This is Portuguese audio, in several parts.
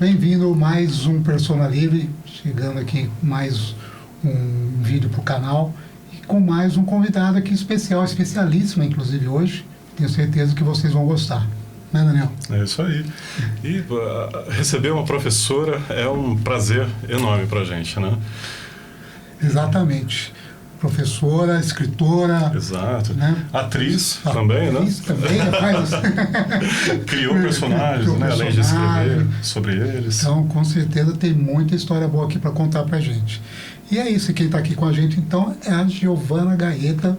Bem-vindo a mais um Persona Livre, chegando aqui com mais um vídeo para o canal e com mais um convidado aqui especial, especialíssimo inclusive hoje. Tenho certeza que vocês vão gostar. Né, Daniel? É isso aí. E receber uma professora é um prazer enorme para a gente, né? Exatamente. Professora, escritora. Exato. Né? Atriz também, atriz né? também, rapaz. Criou personagens, né? Além de escrever sobre eles. Então, com certeza, tem muita história boa aqui para contar para gente. E é isso, quem está aqui com a gente, então, é a Giovana Gaeta.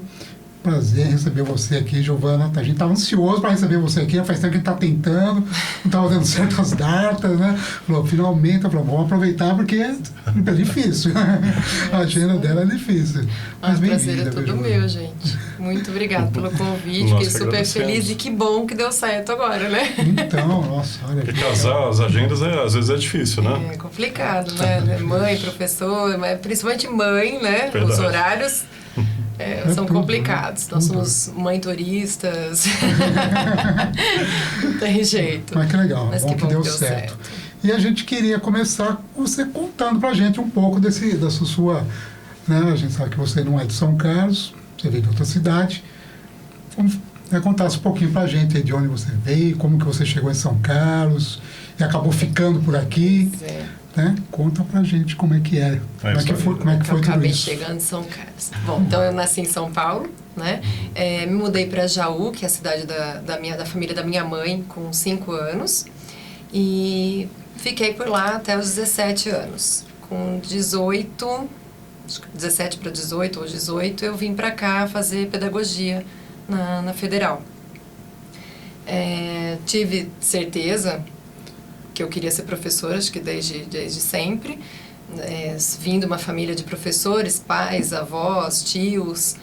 Prazer receber você aqui, Giovana. A gente estava ansioso para receber você aqui, faz tempo que a gente está tentando, não estava dando certas datas, né? Falou, finalmente, vamos aproveitar porque é difícil. A agenda dela é difícil. Mas o prazer é todo Giovana. meu, gente. Muito obrigada pelo convite, fiquei super feliz e que bom que deu certo agora, né? Então, nossa, olha. Porque casar as agendas às vezes é difícil, né? É complicado, né? Mãe, professor, mas principalmente mãe, né? Verdade. Os horários são tudo, complicados. né? Nós somos mãe-turistas. Não tem jeito. Mas que legal, Mas bom que que bom deu que deu certo. E a gente queria começar com você contando pra gente um pouco dessa sua... Né? A gente sabe que você não é de São Carlos, você veio de outra cidade. Vamos contasse um pouquinho pra gente aí de onde você veio, como que você chegou em São Carlos e acabou ficando por aqui. Pois é. Né? Conta pra gente como é que era. Como é que foi Eu tudo acabei isso? chegando em São Carlos. Bom, então eu nasci em São Paulo, né? Me mudei para Jaú, que é a cidade da família da minha mãe, com 5 anos. E fiquei por lá até os 17 anos. Com 18, acho que 17 para 18 ou 18, eu vim para cá fazer pedagogia na Federal. Tive certeza que eu queria ser professora, acho que desde sempre. Vim de uma família de professores, pais, avós, tios,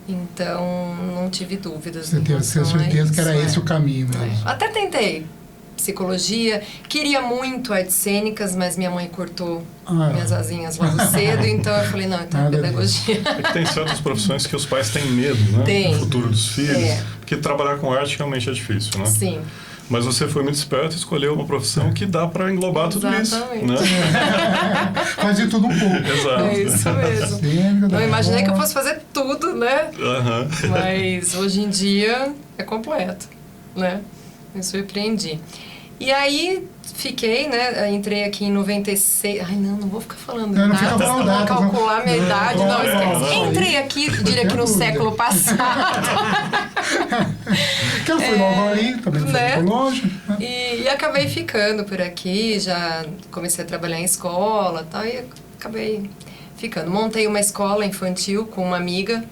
então não tive dúvidas. Você teve certeza que era esse o caminho mesmo. Até tentei psicologia, queria muito artes cênicas, mas minha mãe cortou minhas asinhas logo cedo, então eu falei, não, então pedagogia. É que tem certas profissões que os pais têm medo, né? Tem. Do futuro dos filhos, porque trabalhar com arte realmente é difícil, né? Sim. Mas você foi muito esperto e escolheu uma profissão que dá para englobar tudo isso. Né? Faz de tudo um pouco. Exato. É isso mesmo. Não imaginei que eu fosse fazer tudo, né? Mas hoje em dia é completo, né? Me surpreendi. E aí fiquei, né? Entrei aqui em 96. Ai, não vou ficar falando não datas, fica falando vou datas, calcular minha idade, não esquece. Não. Entrei aqui, diria que no século passado. Que eu fui logo ali, também não foi muito longe. Né? E acabei ficando por aqui, já comecei a trabalhar em escola e tal, e acabei ficando. Montei uma escola infantil com uma amiga,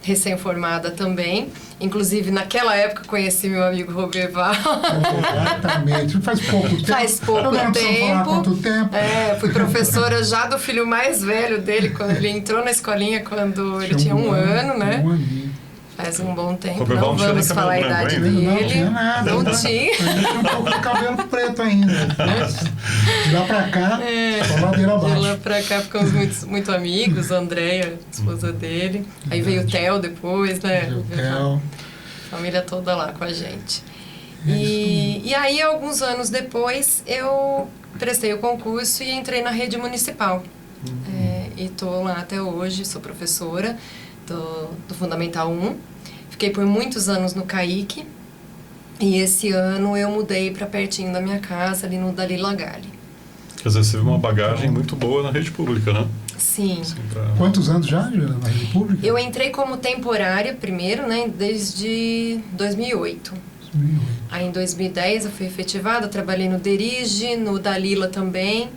recém-formada também. Inclusive, naquela época, conheci meu amigo Roberval. Exatamente. Faz pouco tempo. Faz pouco tempo. Quanto tempo. Fui professora já do filho mais velho dele, quando ele entrou na escolinha, quando ele tinha um ano, né? Um aninho. Faz um bom tempo. Roberval Não vamos falar a idade dele. Não tinha nada. Não tinha. Ele tinha um pouco de cabelo preto ainda. De lá pra cá, só ladeira abaixo. De lá pra cá ficamos muito amigos. A Andréia, esposa dele. Aí veio o Theo depois, né? O Theo. Família toda lá com a gente. E aí, alguns anos depois, eu prestei o concurso e entrei na rede municipal. E tô lá até hoje, sou professora do Fundamental 1. Fiquei por muitos anos no CAIC. E esse ano eu mudei para pertinho da minha casa, ali no Dalila Galli. Quer dizer, você teve uma bagagem muito boa na rede pública, né? Sim. Quantos anos já na rede pública? Eu entrei como temporária primeiro, né, desde 2008. Aí em 2010 eu fui efetivada, trabalhei no Derige, no Dalila também.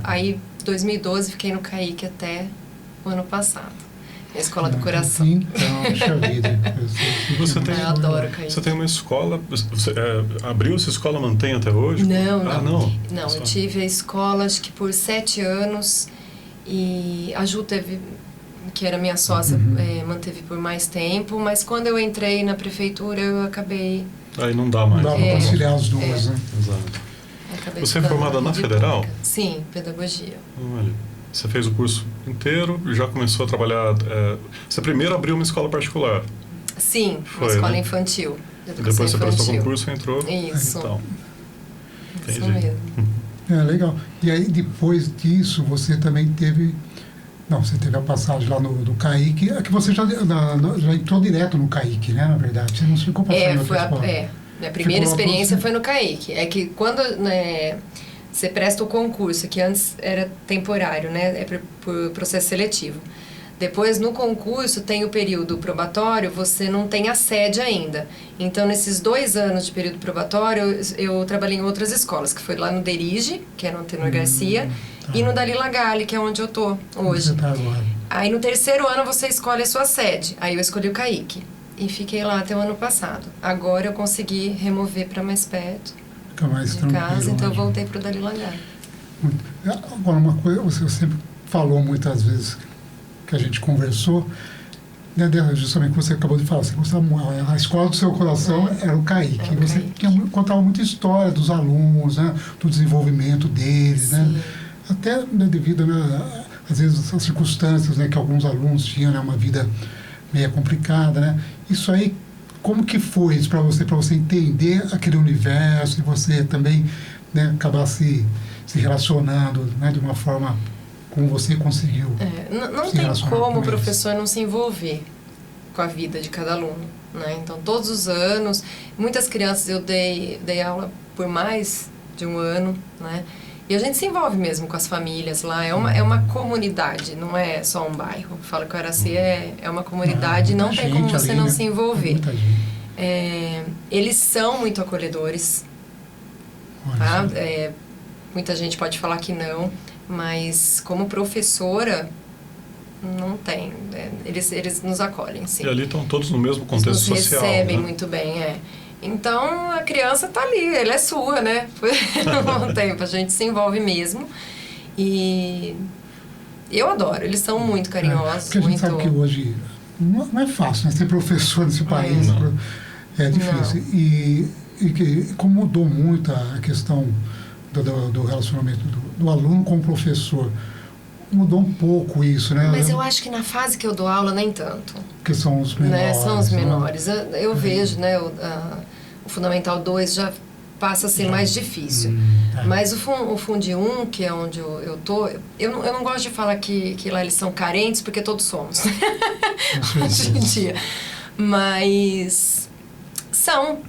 Aí em 2012 fiquei no CAIC até o ano passado. Na Escola do Coração. Então, puxa vida. Eu adoro CAIC. Você tem uma escola, você abriu essa escola, mantém até hoje? Não. Não, eu tive a escola acho que por 7 anos e a Ju teve, que era minha sócia, manteve por mais tempo, mas quando eu entrei na prefeitura eu acabei... Aí não dá mais. Não dá para conciliar as duas, né? Exato. Você é formada na Federal? Pública. Sim, pedagogia. Olha, você fez o curso inteiro, já começou a trabalhar... você primeiro abriu uma escola particular? Sim, foi, uma escola né? infantil. Depois você prestou concurso e entrou? Isso. Então, Isso mesmo. Legal. E aí, depois disso, você também teve... Não, você teve a passagem lá no CAIC, é que você já entrou direto no CAIC, né, na verdade? Você não ficou passando em outra escola. Minha primeira experiência foi no CAIC. É que quando você presta o concurso, que antes era temporário, né, é por processo seletivo. Depois, no concurso, tem o período probatório, você não tem a sede ainda. Então, nesses 2 anos de período probatório, eu trabalhei em outras escolas, que foi lá no Derige, que é no Antenor Garcia, e no Dalila Galli, que é onde eu tô hoje. Você tá agora. Aí, no 3º ano, você escolhe a sua sede. Aí, eu escolhi o CAIC. E fiquei lá até o ano passado. Agora, eu consegui remover para mais perto Fica mais de tranquilo, casa, então eu né? voltei para o Dalila Galli. Agora, uma coisa, você sempre falou muitas vezes que a gente conversou, né, justamente o que você acabou de falar, você gostava, a escola do seu coração era o CAIC. Era o Você CAIC. contava muita história dos alunos, né, do desenvolvimento deles, né, Sim. até, né, devido, né, às vezes, às circunstâncias, né, que alguns alunos tinham, né, uma vida meio complicada, né. Isso aí, como que foi isso para você entender aquele universo e você também, né, acabar se relacionando, né, de uma forma como você conseguiu? Não se tem relacionar como com o eles? professor não se envolver com a vida de cada aluno, né? Então, todos os anos, muitas crianças eu dei aula por mais de 1 ano, né? E a gente se envolve mesmo com as famílias lá. É uma comunidade, não é só um bairro. Eu falo que o Araci é uma comunidade, não tem como você não se envolver. Muita gente. Eles são muito acolhedores, Olha tá? só. Muita gente pode falar que não, mas como professora, não tem. Eles nos acolhem, sim. E ali estão todos no mesmo contexto Eles nos social, recebem né? muito bem, Então, a criança tá ali, ela é sua, né? Por um tempo, a gente se envolve mesmo. E eu adoro, eles são muito carinhosos. Porque a gente muito... sabe que hoje não é fácil, né? Ser professor nesse país Não. é difícil. E como mudou muito a questão do relacionamento do aluno com o professor, mudou um pouco isso, né? Mas eu acho que na fase que eu dou aula, nem tanto. Que são os menores. Né? São os né? menores. Eu vejo, né? O Fundamental 2 já passa a ser mais difícil. Tá. Mas o Fundi 1, que é onde eu tô, eu não gosto de falar que lá eles são carentes, porque todos somos. Hoje em dia. Mas são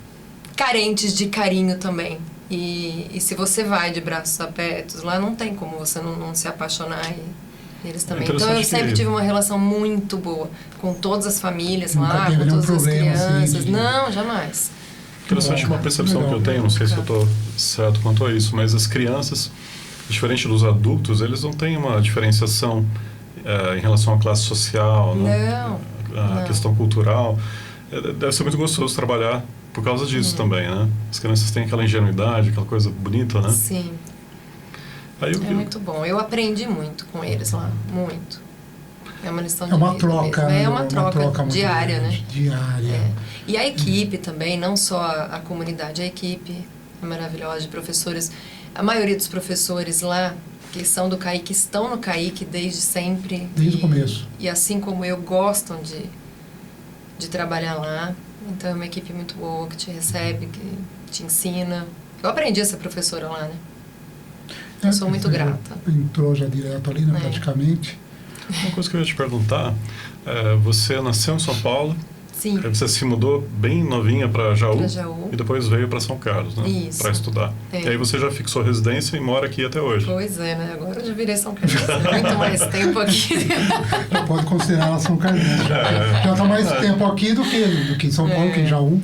carentes de carinho também. E se você vai de braços abertos lá, não tem como você não se apaixonar e eles também. Então eu sempre tive uma relação muito boa com todas as famílias Nunca lá, teve com nenhum todas as problema, crianças. assim, Não, jamais. Interessante uma percepção que eu tenho, não sei se eu estou certo quanto a isso, mas as crianças, diferente dos adultos, eles não têm uma diferenciação em relação à classe social, Não. A questão cultural. Deve ser muito gostoso trabalhar por causa disso também, né? As crianças têm aquela ingenuidade, aquela coisa bonita, né? Sim. Aí É muito bom. Eu aprendi muito com eles lá, muito. É uma lição de É uma vida troca, mesmo. né? É uma troca muito diária, grande, né? Diária. E a equipe também, não só a comunidade, a equipe é maravilhosa de professores. A maioria dos professores lá, que são do CAIC, estão no CAIC desde sempre. Desde o começo. E assim como eu, gostam de trabalhar lá. Então é uma equipe muito boa, que te recebe, que te ensina. Eu aprendi a ser professora lá, né? Eu sou muito você grata. Entrou já direto ali, né, É. praticamente. Uma coisa que eu ia te perguntar, você nasceu em São Paulo, Sim. aí você se mudou bem novinha para Jaú, Pra Jaú. e depois veio para São Carlos, né? Isso. Para estudar. É. E aí você já fixou residência e mora aqui até hoje. Pois é, né? Agora eu já virei São Carlos. Muito mais tempo aqui. Já pode considerar a São Carlinhos. Já está mais tempo aqui do que em São Paulo, que em Jaú.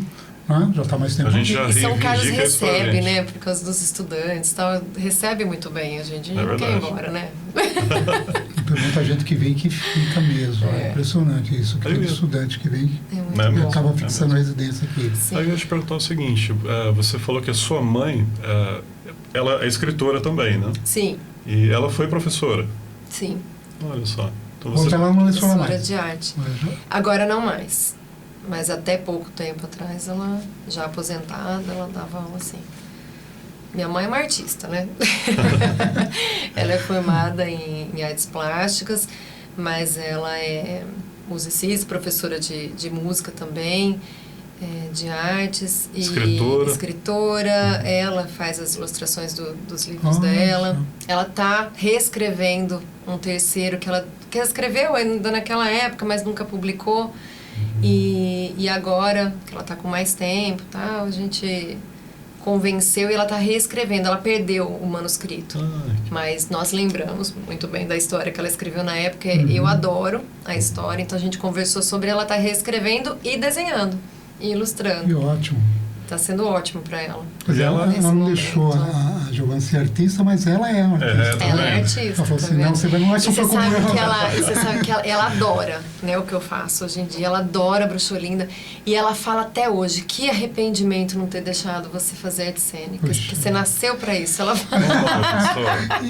Né? Já está mais tempo A gente aqui. já E São Carlos reivindica isso pra recebe, gente. né? Por causa dos estudantes e tal. Recebe muito bem a gente. A gente não quer ir verdade. embora, né? E tem muita gente que vem que fica mesmo. É impressionante isso. É Aquele mesmo. estudante que vem É muito Não é e mesmo? bom. acaba fixando a residência aqui. Sim. Aí eu ia te perguntar o seguinte, você falou que a sua mãe, ela é escritora também, né? Sim, E ela foi professora. sim. Olha só. Então Hoje você... ela não leciona Professora mais. de arte. Mas Agora não mais. Mas até pouco tempo atrás, ela já aposentada, ela dava aula assim. Minha mãe é uma artista, né? Ela é formada em artes plásticas, mas ela é musicista, professora de música também. de artes e escritora. Ela faz as ilustrações dos livros dela. Ela está reescrevendo um terceiro que ela escreveu ainda naquela época, mas nunca publicou. E agora, que ela está com mais tempo, tá, a gente convenceu e ela está reescrevendo. Ela perdeu o manuscrito, mas nós lembramos muito bem da história que ela escreveu na época. Eu adoro a história, então a gente conversou sobre ela estar reescrevendo e desenhando e ilustrando. Que ótimo. Está sendo ótimo para ela. Mas ela não deixou a Giovana ser artista, mas ela é uma artista. Ela é artista. Ela falou assim, não, você não vai sofrer como ela. Você sabe que ela adora, né, o que eu faço hoje em dia. Ela adora Bruxolinda. E ela fala até hoje, que arrependimento não ter deixado você fazer arte cênica. Que você nasceu para isso. Ela fala.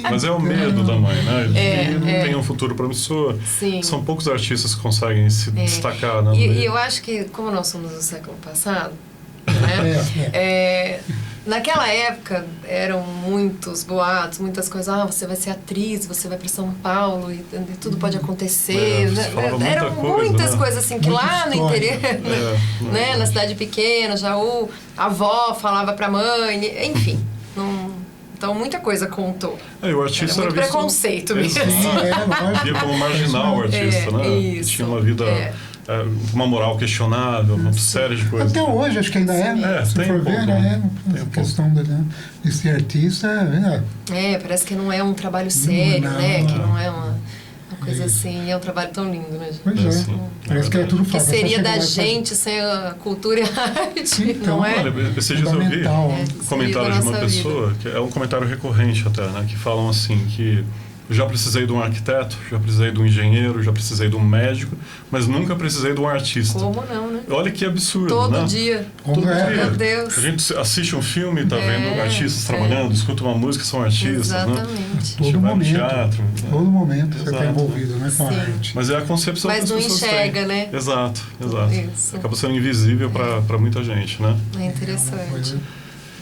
Mas é o medo da mãe, né? Ele não tem um futuro promissor. Sim. São poucos artistas que conseguem se destacar. Né? E eu acho que, como nós somos do século passado, né? Naquela época eram muitos boatos, muitas coisas. Você vai ser atriz, você vai para São Paulo e tudo pode acontecer. Eram muitas coisas assim que muita lá no história. interior, né? Na cidade pequena, Jaú, a avó falava para a mãe, enfim. Então muita coisa contou. O artista era muito preconceito mesmo. Via como marginal o artista, né? Isso. Tinha uma vida. Uma moral questionável, uma série de coisas. Até hoje, acho que ainda se for ver, essa questão de ser artista. Parece que não é um trabalho sério, né? Que não é uma coisa assim. É um trabalho tão lindo, né, gente? Pois é. Parece que é tudo fácil. Que seria da gente sem a cultura e a arte, então, não é? Olha, esses dias eu vi um comentário de uma pessoa, que é um comentário recorrente até, né? Que falam assim, que já precisei de um arquiteto, já precisei de um engenheiro, já precisei de um médico, mas nunca precisei de um artista. Como não, né? Olha que absurdo, Todo né? dia. Todo dia. Meu Deus. A gente assiste um filme, tá vendo artistas trabalhando, escuta uma música, são artistas, exatamente. né? Todo momento. Teatro, todo momento você está envolvido, né, com a arte. Mas é a concepção que as pessoas têm. Mas não enxerga, né? Exato. Isso. Acaba sendo invisível para muita gente, né? É interessante.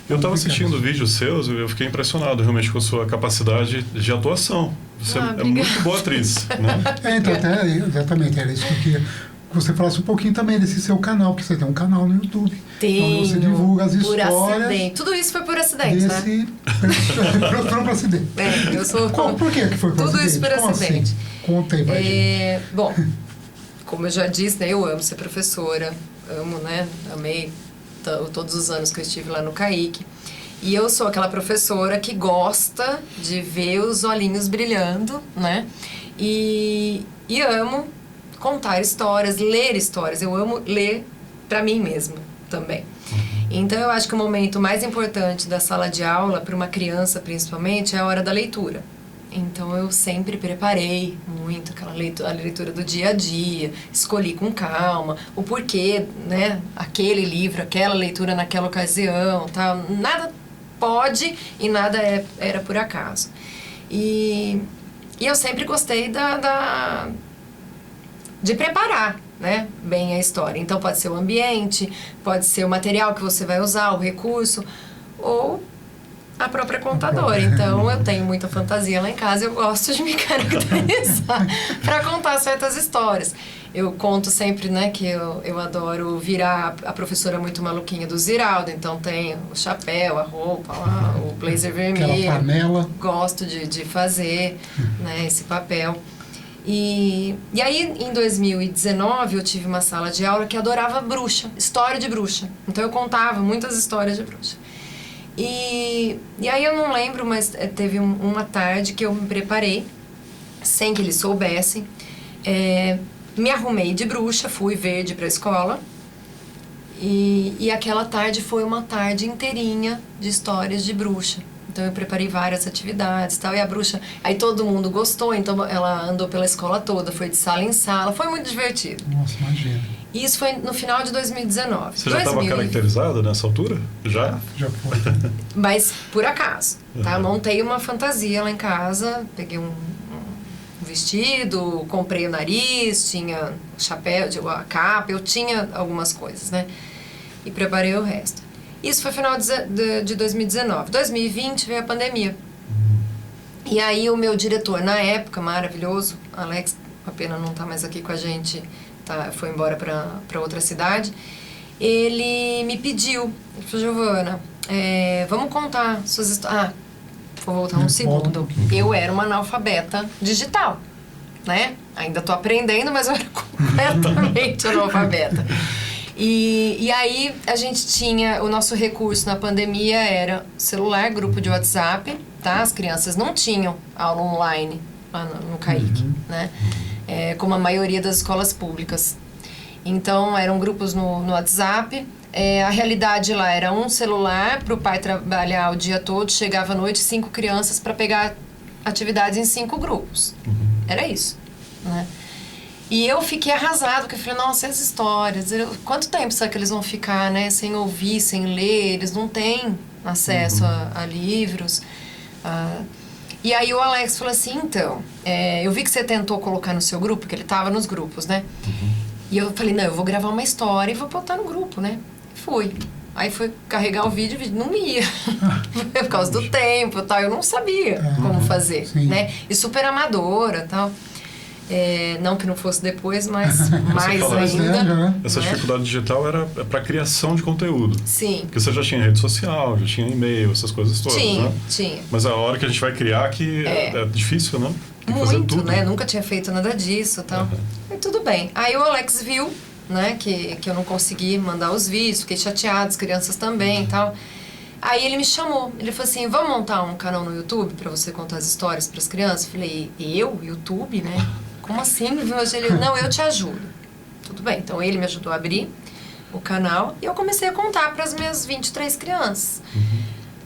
Eu estava assistindo vídeos seus e eu fiquei impressionado realmente com a sua capacidade de atuação. Você é muito boa atriz, né? Então, exatamente, era isso que eu queria que você falasse um pouquinho também desse seu canal, porque você tem um canal no YouTube. Tenho, onde você divulga as histórias. Por acidente. Tudo isso foi por acidente, né? Por acidente. Eu sou... Por que foi por tudo acidente? Isso por Como acidente. Assim? Conta aí pra gente. Bom, como eu já disse, né, eu amo ser professora, amei todos os anos que eu estive lá no CAIC. E eu sou aquela professora que gosta de ver os olhinhos brilhando, né? E amo contar histórias, ler histórias. Eu amo ler para mim mesma também. Então, eu acho que o momento mais importante da sala de aula, para uma criança principalmente, é a hora da leitura. Então, eu sempre preparei muito a leitura do dia a dia, escolhi com calma o porquê, né? Aquele livro, aquela leitura naquela ocasião, tal. Nada pode e nada era por acaso. E eu sempre gostei de preparar, né, bem a história. Então, pode ser o ambiente, pode ser o material que você vai usar, o recurso, ou a própria contadora. Então, eu tenho muita fantasia lá em casa, eu gosto de me caracterizar para contar certas histórias. Eu conto sempre, né, que eu adoro virar a professora muito maluquinha do Ziraldo, então tem o chapéu, a roupa, lá, o blazer vermelho. Aquela panela. Gosto de fazer, né, esse papel. E aí, em 2019, eu tive uma sala de aula que adorava bruxa, história de bruxa. Então, eu contava muitas histórias de bruxa. E aí, eu não lembro, mas teve uma tarde que eu me preparei, sem que eles soubessem. Me arrumei de bruxa, fui verde para a escola. E aquela tarde foi uma tarde inteirinha de histórias de bruxa. Então, eu preparei várias atividades e tal. E a bruxa... Aí todo mundo gostou, então ela andou pela escola toda, foi de sala em sala. Foi muito divertido. Nossa, imagina. E isso foi no final de 2019. Você já estava caracterizada nessa altura? Já foi. Mas por acaso, tá? Montei uma fantasia lá em casa, peguei um vestido, comprei o nariz, tinha o chapéu, a capa, eu tinha algumas coisas, né? E preparei o resto. Isso foi final de 2019. 2020 veio a pandemia. E aí o meu diretor, na época, maravilhoso, Alex, a pena não tá mais aqui com a gente, foi embora para outra cidade. ele me pediu, ele falou, Giovana, vamos contar suas histórias. Vou voltar um segundo. Eu era uma analfabeta digital, né? Ainda tô aprendendo, mas eu era completamente analfabeta. E aí a gente tinha, o nosso recurso na pandemia era celular, grupo de WhatsApp, tá? As crianças não tinham aula online lá no CAIC, né? Como a maioria das escolas públicas. Então eram grupos no WhatsApp. A realidade lá era um celular para o pai trabalhar o dia todo, chegava à noite 5 crianças para pegar atividades em 5 grupos. Era isso, né? E eu fiquei arrasada, porque eu falei, nossa, as histórias, quanto tempo será que eles vão ficar, né, sem ouvir, sem ler, eles não têm acesso a livros. E aí o Alex falou assim, então, eu vi que você tentou colocar no seu grupo, porque ele estava nos grupos, né? E eu falei, não, eu vou gravar uma história e vou botar no grupo, né? Fui. Aí fui carregar o vídeo não ia. Por causa do tempo e tal, eu não sabia como fazer, né? E super amadora e tal. Não que não fosse depois, mas mais ainda. Essa dificuldade digital era para criação de conteúdo. Sim. Porque você já tinha rede social, já tinha e-mail, essas coisas todas, né? Tinha. Mas a hora que a gente vai criar que é difícil, né? Tem que muito, tudo. né? Nunca tinha feito nada disso e tal. E tudo bem. Aí o Alex viu, né? Que eu não consegui mandar os vídeos, fiquei chateada, as crianças também e tal. Aí ele me chamou, ele falou assim, vamos montar um canal no YouTube para você contar as histórias para as crianças? Eu falei, YouTube, né? Como assim? Ele, não, eu te ajudo. Tudo bem, então ele me ajudou a abrir o canal e eu comecei a contar para as minhas 23 crianças.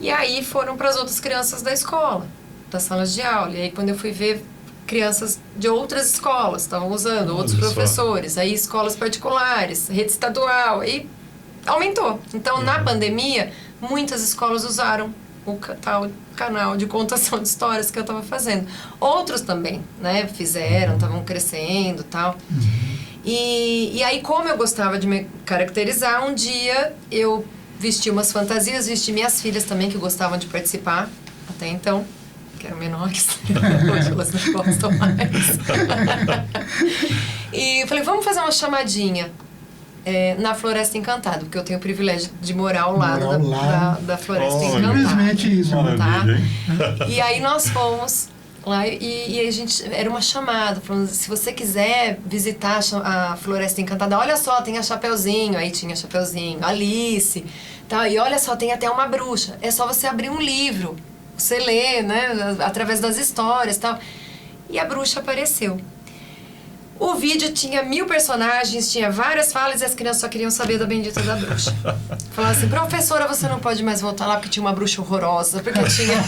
E aí foram para as outras crianças da escola, das salas de aula. E aí quando eu fui ver, crianças de outras escolas estavam usando, outros professores, aí escolas particulares, rede estadual, aí aumentou. Então na pandemia, muitas escolas usaram o tal canal de contação de histórias que eu estava fazendo. Outros também, né, fizeram, estavam crescendo e tal. E aí, como eu gostava de me caracterizar, um dia eu vesti umas fantasias, vesti minhas filhas também, que gostavam de participar, até então, que eram menores, hoje elas não gostam mais. E eu falei, vamos fazer uma chamadinha na Floresta Encantada, porque eu tenho o privilégio de morar ao lado da Floresta Encantada. Simplesmente isso. Tá? E aí nós fomos lá e a gente, era uma chamada, falando, se você quiser visitar a Floresta Encantada, olha só, tem a Chapeuzinho, aí tinha Chapeuzinho, Alice, tá? E olha só, tem até uma bruxa, é só você abrir um livro, você lê, né, através das histórias e tal. E a bruxa apareceu. O vídeo tinha 1000 personagens, tinha várias falas e as crianças só queriam saber da bendita da bruxa. Falavam assim, professora, você não pode mais voltar lá porque tinha uma bruxa horrorosa, porque tinha...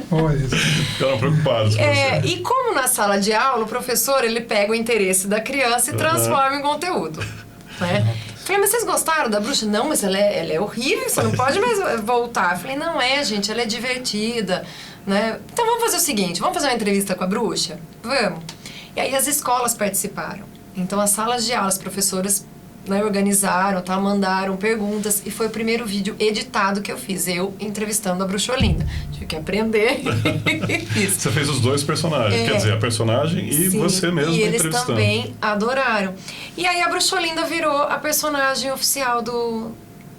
Olha isso. Ficaram preocupados com você. E como na sala de aula, o professor, ele pega o interesse da criança e transforma em conteúdo, né? Falei, mas vocês gostaram da bruxa? Não, mas ela é horrível, você não pode mais voltar. Falei, não gente, ela é divertida, né? Então vamos fazer o seguinte, vamos fazer uma entrevista com a bruxa? Vamos. E aí as escolas participaram. Então as salas de aula, as professoras, né, organizaram, tá, mandaram perguntas. E foi o primeiro vídeo editado que eu fiz, eu entrevistando a Bruxa Olinda. Tive que aprender. Você fez os dois personagens, quer dizer, a personagem e sim, você mesmo entrevistando. E eles também adoraram. E aí a Bruxa Olinda virou a personagem oficial do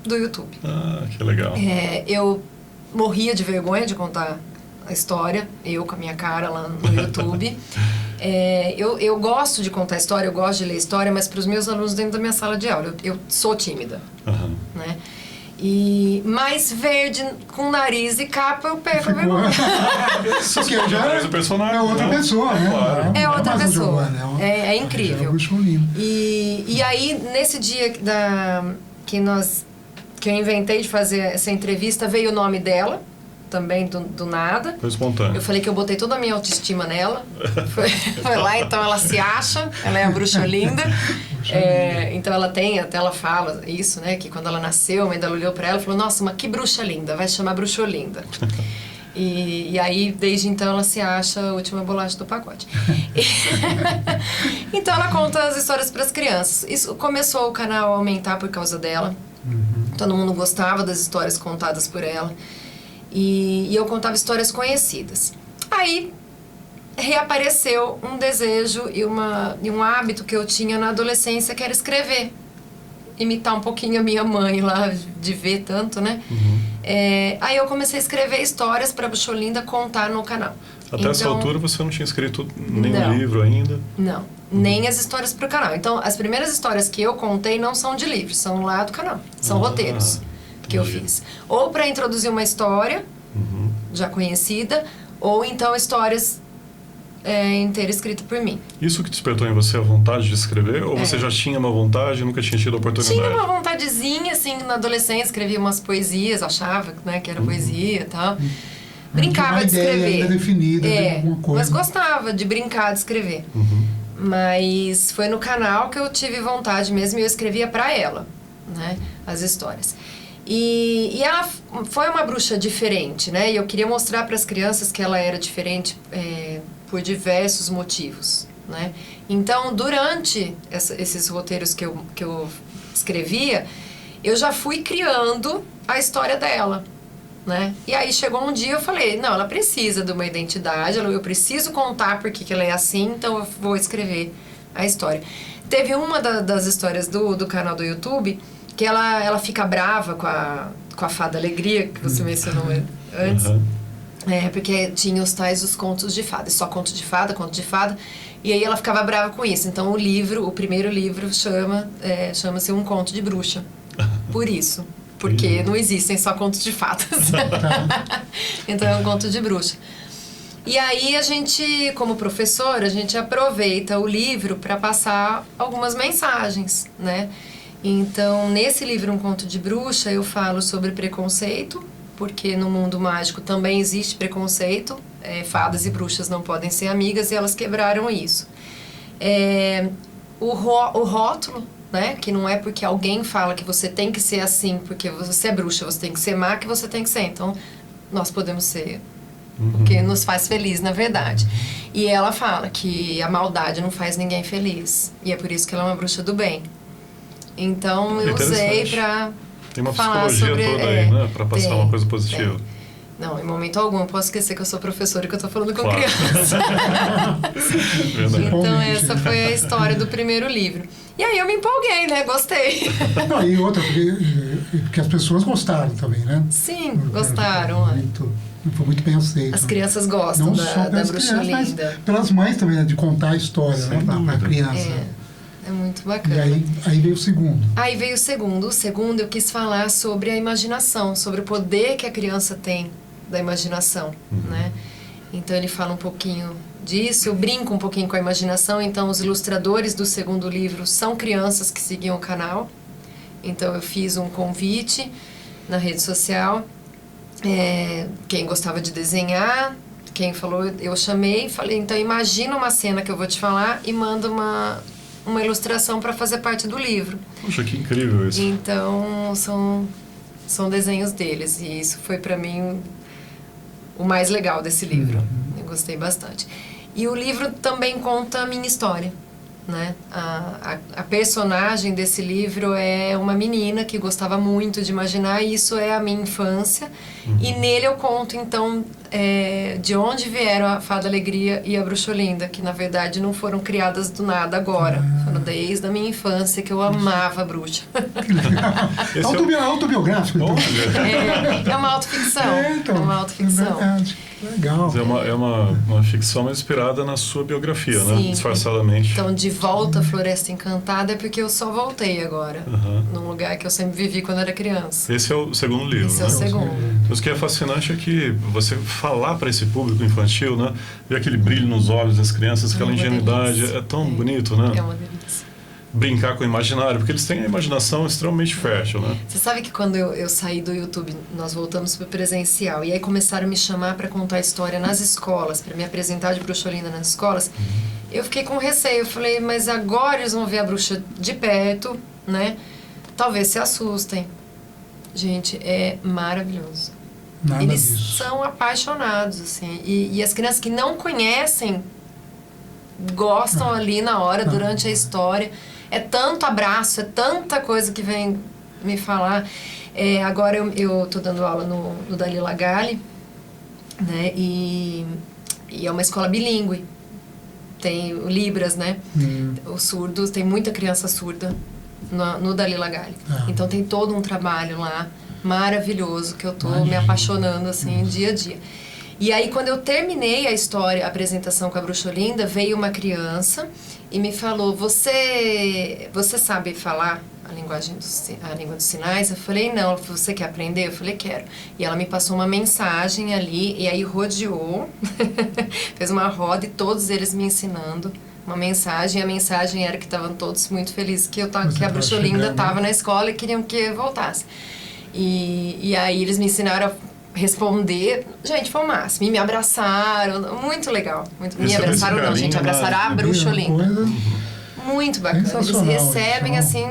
YouTube. Ah, que legal. Eu morria de vergonha de contar a história, eu com a minha cara lá no YouTube. Eu gosto de contar história, eu gosto de ler história, mas para os meus alunos dentro da minha sala de aula, eu sou tímida, né? Mais verde, com nariz e capa, eu perco a vergonha. Porque já é outra pessoa, né? Claro. É outra pessoa. Giovana, é incrível. E aí, nesse dia que eu inventei de fazer essa entrevista, veio o nome dela, também do nada. Foi espontâneo. Eu falei que eu botei toda a minha autoestima nela. Foi lá, então ela se acha, ela é a Bruxa Olinda. Então até ela fala isso, né? Que quando ela nasceu, a mãe dela olhou pra ela e falou, nossa, mas que bruxa linda, vai chamar Bruxa Olinda. E aí, desde então, ela se acha a última bolacha do pacote. Então ela conta as histórias para as crianças. Isso começou o canal a aumentar por causa dela. Todo mundo gostava das histórias contadas por ela. E eu contava histórias conhecidas. Aí reapareceu um desejo e um hábito que eu tinha na adolescência, que era escrever. imitar um pouquinho a minha mãe lá, de ver tanto, né? Aí eu comecei a escrever histórias para Bruxolinda contar no canal. Até essa altura você não tinha escrito nenhum livro ainda? Não, nem as histórias para o canal. Então, as primeiras histórias que eu contei não são de livros, são lá do canal. São roteiros que eu fiz. Ou para introduzir uma história já conhecida, ou então histórias inteira escrita por mim. Isso que despertou em você a vontade de escrever? Ou você já tinha uma vontade e nunca tinha tido a oportunidade? Tinha uma vontadezinha, assim, na adolescência, escrevia umas poesias, achava, né, que era poesia e tal. Brincava de escrever. Ainda definida de alguma coisa. Mas gostava de brincar de escrever. Mas foi no canal que eu tive vontade mesmo e eu escrevia pra ela, né, as histórias. E ela foi uma bruxa diferente, né? E eu queria mostrar para as crianças que ela era diferente por diversos motivos, né? Então, durante esses roteiros que eu escrevia, eu já fui criando a história dela, né? E aí chegou um dia eu falei, não, ela precisa de uma identidade, eu preciso contar por que ela é assim, então eu vou escrever a história. Teve uma das histórias do canal do YouTube que ela fica brava com a Fada Alegria, que você mencionou antes. Porque tinha os tais os contos de fada, só conto de fada, e aí ela ficava brava com isso. Então o primeiro livro chama-se Um Conto de Bruxa, por isso. Porque não existem só contos de fadas. Então é um conto de bruxa. E aí a gente, como professor, a gente aproveita o livro para passar algumas mensagens, né? Então, nesse livro Um Conto de Bruxa, eu falo sobre preconceito, porque no mundo mágico também existe preconceito. Fadas e bruxas não podem ser amigas e elas quebraram isso. O rótulo, né, que não é porque alguém fala que você tem que ser assim, porque você é bruxa, você tem que ser má, que você tem que ser. Então, nós podemos ser o que nos faz feliz, na verdade. E ela fala que a maldade não faz ninguém feliz. E é por isso que ela é uma bruxa do bem. Então eu usei pra tem uma falar psicologia sobre, toda aí, né? Pra passar uma coisa positiva. Não, em momento algum eu posso esquecer que eu sou professora e que eu tô falando com criança. Então essa foi a história do primeiro livro. E aí eu me empolguei, né? Gostei. Não, e outra, porque as pessoas gostaram também, né? Sim, gostaram. Foi muito bem aceito. As crianças gostam não só da crianças, Bruxolinda. mas pelas mães também, né? De contar a história, né? Pra criança. É muito bacana. E aí veio o segundo. Aí veio o segundo. O segundo eu quis falar sobre a imaginação, sobre o poder que a criança tem da imaginação, né? Então ele fala um pouquinho disso, eu brinco um pouquinho com a imaginação. Então os ilustradores do segundo livro são crianças que seguiam o canal. Então eu fiz um convite na rede social. Quem gostava de desenhar, quem falou, eu chamei e falei, então imagina uma cena que eu vou te falar e manda uma ilustração para fazer parte do livro. Puxa, que incrível isso. Então, são desenhos deles. E isso foi para mim o mais legal desse livro. Eu gostei bastante. E o livro também conta a minha história, né? A personagem desse livro é uma menina que gostava muito de imaginar, e isso é a minha infância. E nele eu conto, então, de onde vieram a Fada Alegria e a Bruxolinda, que na verdade não foram criadas do nada agora. Foram desde a minha infância que eu amava a bruxa. Autobiográfico, então. É uma autoficção. Então, é uma autoficção. É verdade. Legal. É uma ficção inspirada na sua biografia, Sim. né? Disfarçadamente. Então, de volta à Floresta Encantada é porque eu só voltei agora. Num lugar que eu sempre vivi quando era criança. Esse é o segundo livro, Esse né? é o segundo. Mas o que é fascinante é que você falar para esse público infantil, né? Ver aquele brilho nos olhos das crianças, aquela ingenuidade, delícia. é tão bonito, né? É uma delícia. Brincar com o imaginário, porque eles têm a imaginação extremamente fértil, né? Você sabe que quando eu saí do YouTube, nós voltamos para o presencial, e aí começaram a me chamar para contar história nas escolas, para me apresentar de Bruxolinda nas escolas, eu fiquei com receio. Eu falei, mas agora eles vão ver a bruxa de perto, né? Talvez se assustem. Gente, é maravilhoso. Nada Eles disso. são apaixonados, assim. E as crianças que não conhecem gostam ali na hora, durante a história. É tanto abraço, é tanta coisa que vem me falar. Agora eu tô dando aula no Dalila Gali, né? E é uma escola bilíngue. Tem o Libras, né? Os surdos, tem muita criança surda. no Dalila Galli. Então tem todo um trabalho lá maravilhoso que eu tô me apaixonando assim dia a dia. E aí quando eu terminei a história, a apresentação com a Bruxa Olinda, veio uma criança e me falou: você sabe falar a língua dos sinais? Eu falei: não. Ela falou: você quer aprender? Eu falei: quero. E ela me passou uma mensagem ali, e aí rodeou, fez uma roda e todos eles me ensinando uma mensagem. E a mensagem era que estavam todos muito felizes que a Bruxa Olinda estava na escola e queriam que eu voltasse. E aí eles me ensinaram a responder. Gente, foi o máximo. E me abraçaram. Muito legal. Me abraçaram não, gente. Abraçaram a Bruxa Olinda. Muito bacana. Eles recebem, assim,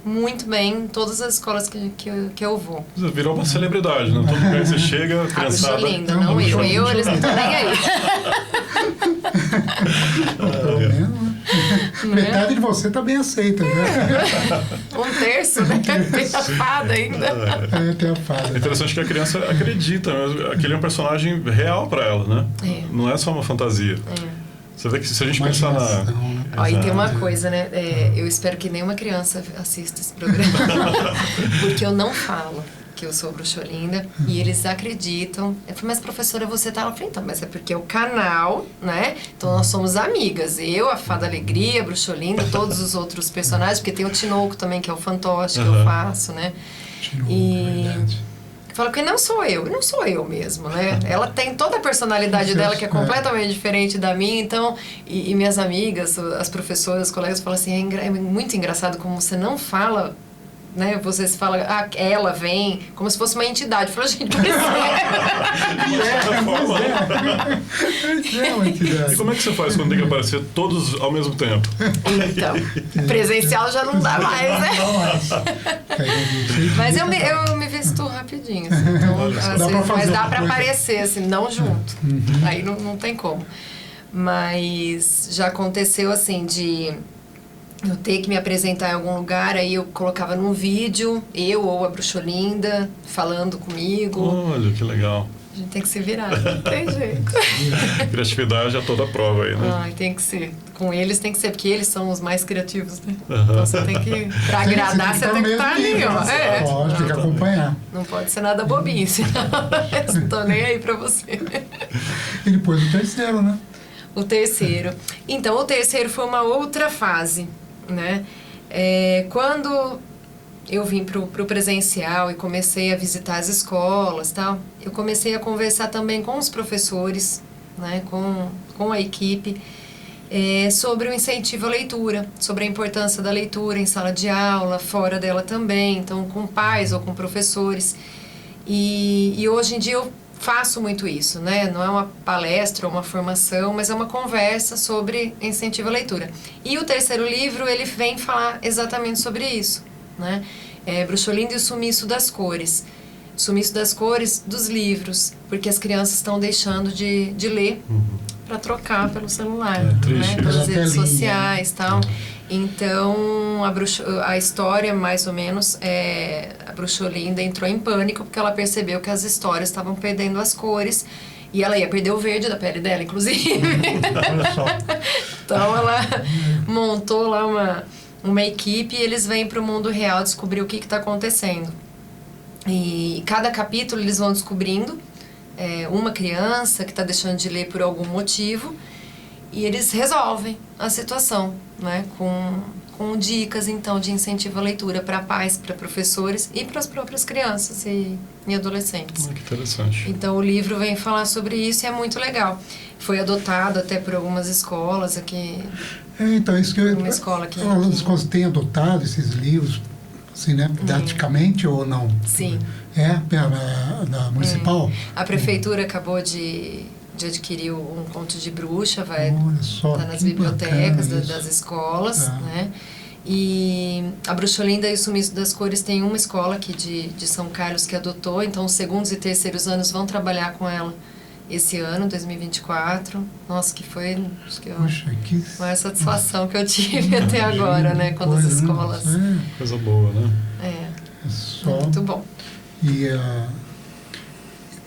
muito bem em todas as escolas que eu vou. Virou uma celebridade, né? Todo lugar que você chega, criançada... A Bruxa Olinda, não eu. Eles não estão nem aí. Pelo menos, metade de você tá bem aceita, né? Um terço, né? Tem a fada ainda. Tem a fada. É interessante que a criança acredita mesmo. Aquele é um personagem real para ela, né? Não é só uma fantasia. Você vê que se a gente pensar na... Ó, e tem uma coisa, né? Eu espero que nenhuma criança assista esse programa. Porque eu não falo que eu sou Bruxa Olinda, e eles acreditam. Eu falei: mas professora, você tá lá? Eu falei: então, mas é porque é o canal, né? Então nós somos amigas. Eu, a Fada Alegria, a Bruxa Olinda, todos os outros personagens, porque tem o Tinoco também, que é o fantoche que eu faço, né? Tinoco, verdade. Fala que não sou eu mesmo, né? Ela tem toda a personalidade dela que é completamente diferente da minha, então, e minhas amigas, as professoras, os colegas falam assim: é muito engraçado como você não fala, né? Você se fala: ela vem, como se fosse uma entidade. Eu falo: gente, mas é uma entidade. E como é que você faz quando tem que aparecer todos ao mesmo tempo? Então, presencial já não dá mais, né? Mas eu me visto rapidinho, assim, então, mas dá pra aparecer, assim, não junto. Aí não tem como. Mas já aconteceu, assim, de eu ter que me apresentar em algum lugar, aí eu colocava num vídeo, eu ou a Bruxa Olinda falando comigo. Olha, que legal. A gente tem que se virar, não tem jeito. Criatividade é toda a prova aí, né? Tem que ser. Com eles tem que ser, porque eles são os mais criativos, né? Então você tem que, pra agradar, você tem que estar ali, ó. Pode, tem que acompanhar. Não pode ser nada bobinho, senão eles não estão nem aí pra você. E depois o terceiro, né? O terceiro. Então, o terceiro foi uma outra fase, né? Quando eu vim pro presencial e comecei a visitar as escolas, tal, eu comecei a conversar também com os professores, né, com a equipe, sobre o incentivo à leitura, sobre a importância da leitura em sala de aula, fora dela também, então com pais ou com professores. E hoje em dia eu faço muito isso, né? Não é uma palestra ou uma formação, mas é uma conversa sobre incentivo à leitura. E o terceiro livro, ele vem falar exatamente sobre isso, né? Bruxa Olinda e o Sumiço das Cores. Sumiço das Cores dos livros, porque as crianças estão deixando de ler para trocar pelo celular, né? Pelas redes sociais e tal. Então, a história, mais ou menos, a Bruxa Olinda entrou em pânico porque ela percebeu que as histórias estavam perdendo as cores e ela ia perder o verde da pele dela, inclusive. Então, ela montou lá uma equipe e eles vêm para o mundo real descobrir o que está acontecendo. E cada capítulo eles vão descobrindo uma criança que está deixando de ler por algum motivo e eles resolvem a situação, né? Com dicas, então, de incentivo à leitura para pais, para professores e para as próprias crianças e adolescentes. Que interessante. Então, o livro vem falar sobre isso e é muito legal. Foi adotado até por algumas escolas aqui. Então, isso que uma escola aqui. As escolas têm adotado esses livros, assim, né? Didaticamente ou não? Sim. Da municipal? A prefeitura acabou de adquirir um conto de bruxa, vai estar nas bibliotecas das escolas, né? E a Bruxa Olinda e o Sumiço das Cores tem uma escola aqui de São Carlos que adotou, então os segundos e terceiros anos vão trabalhar com ela esse ano, 2024. Nossa, que foi a maior satisfação que eu tive até agora, né? Quando as escolas... Coisa boa, né? Muito bom. E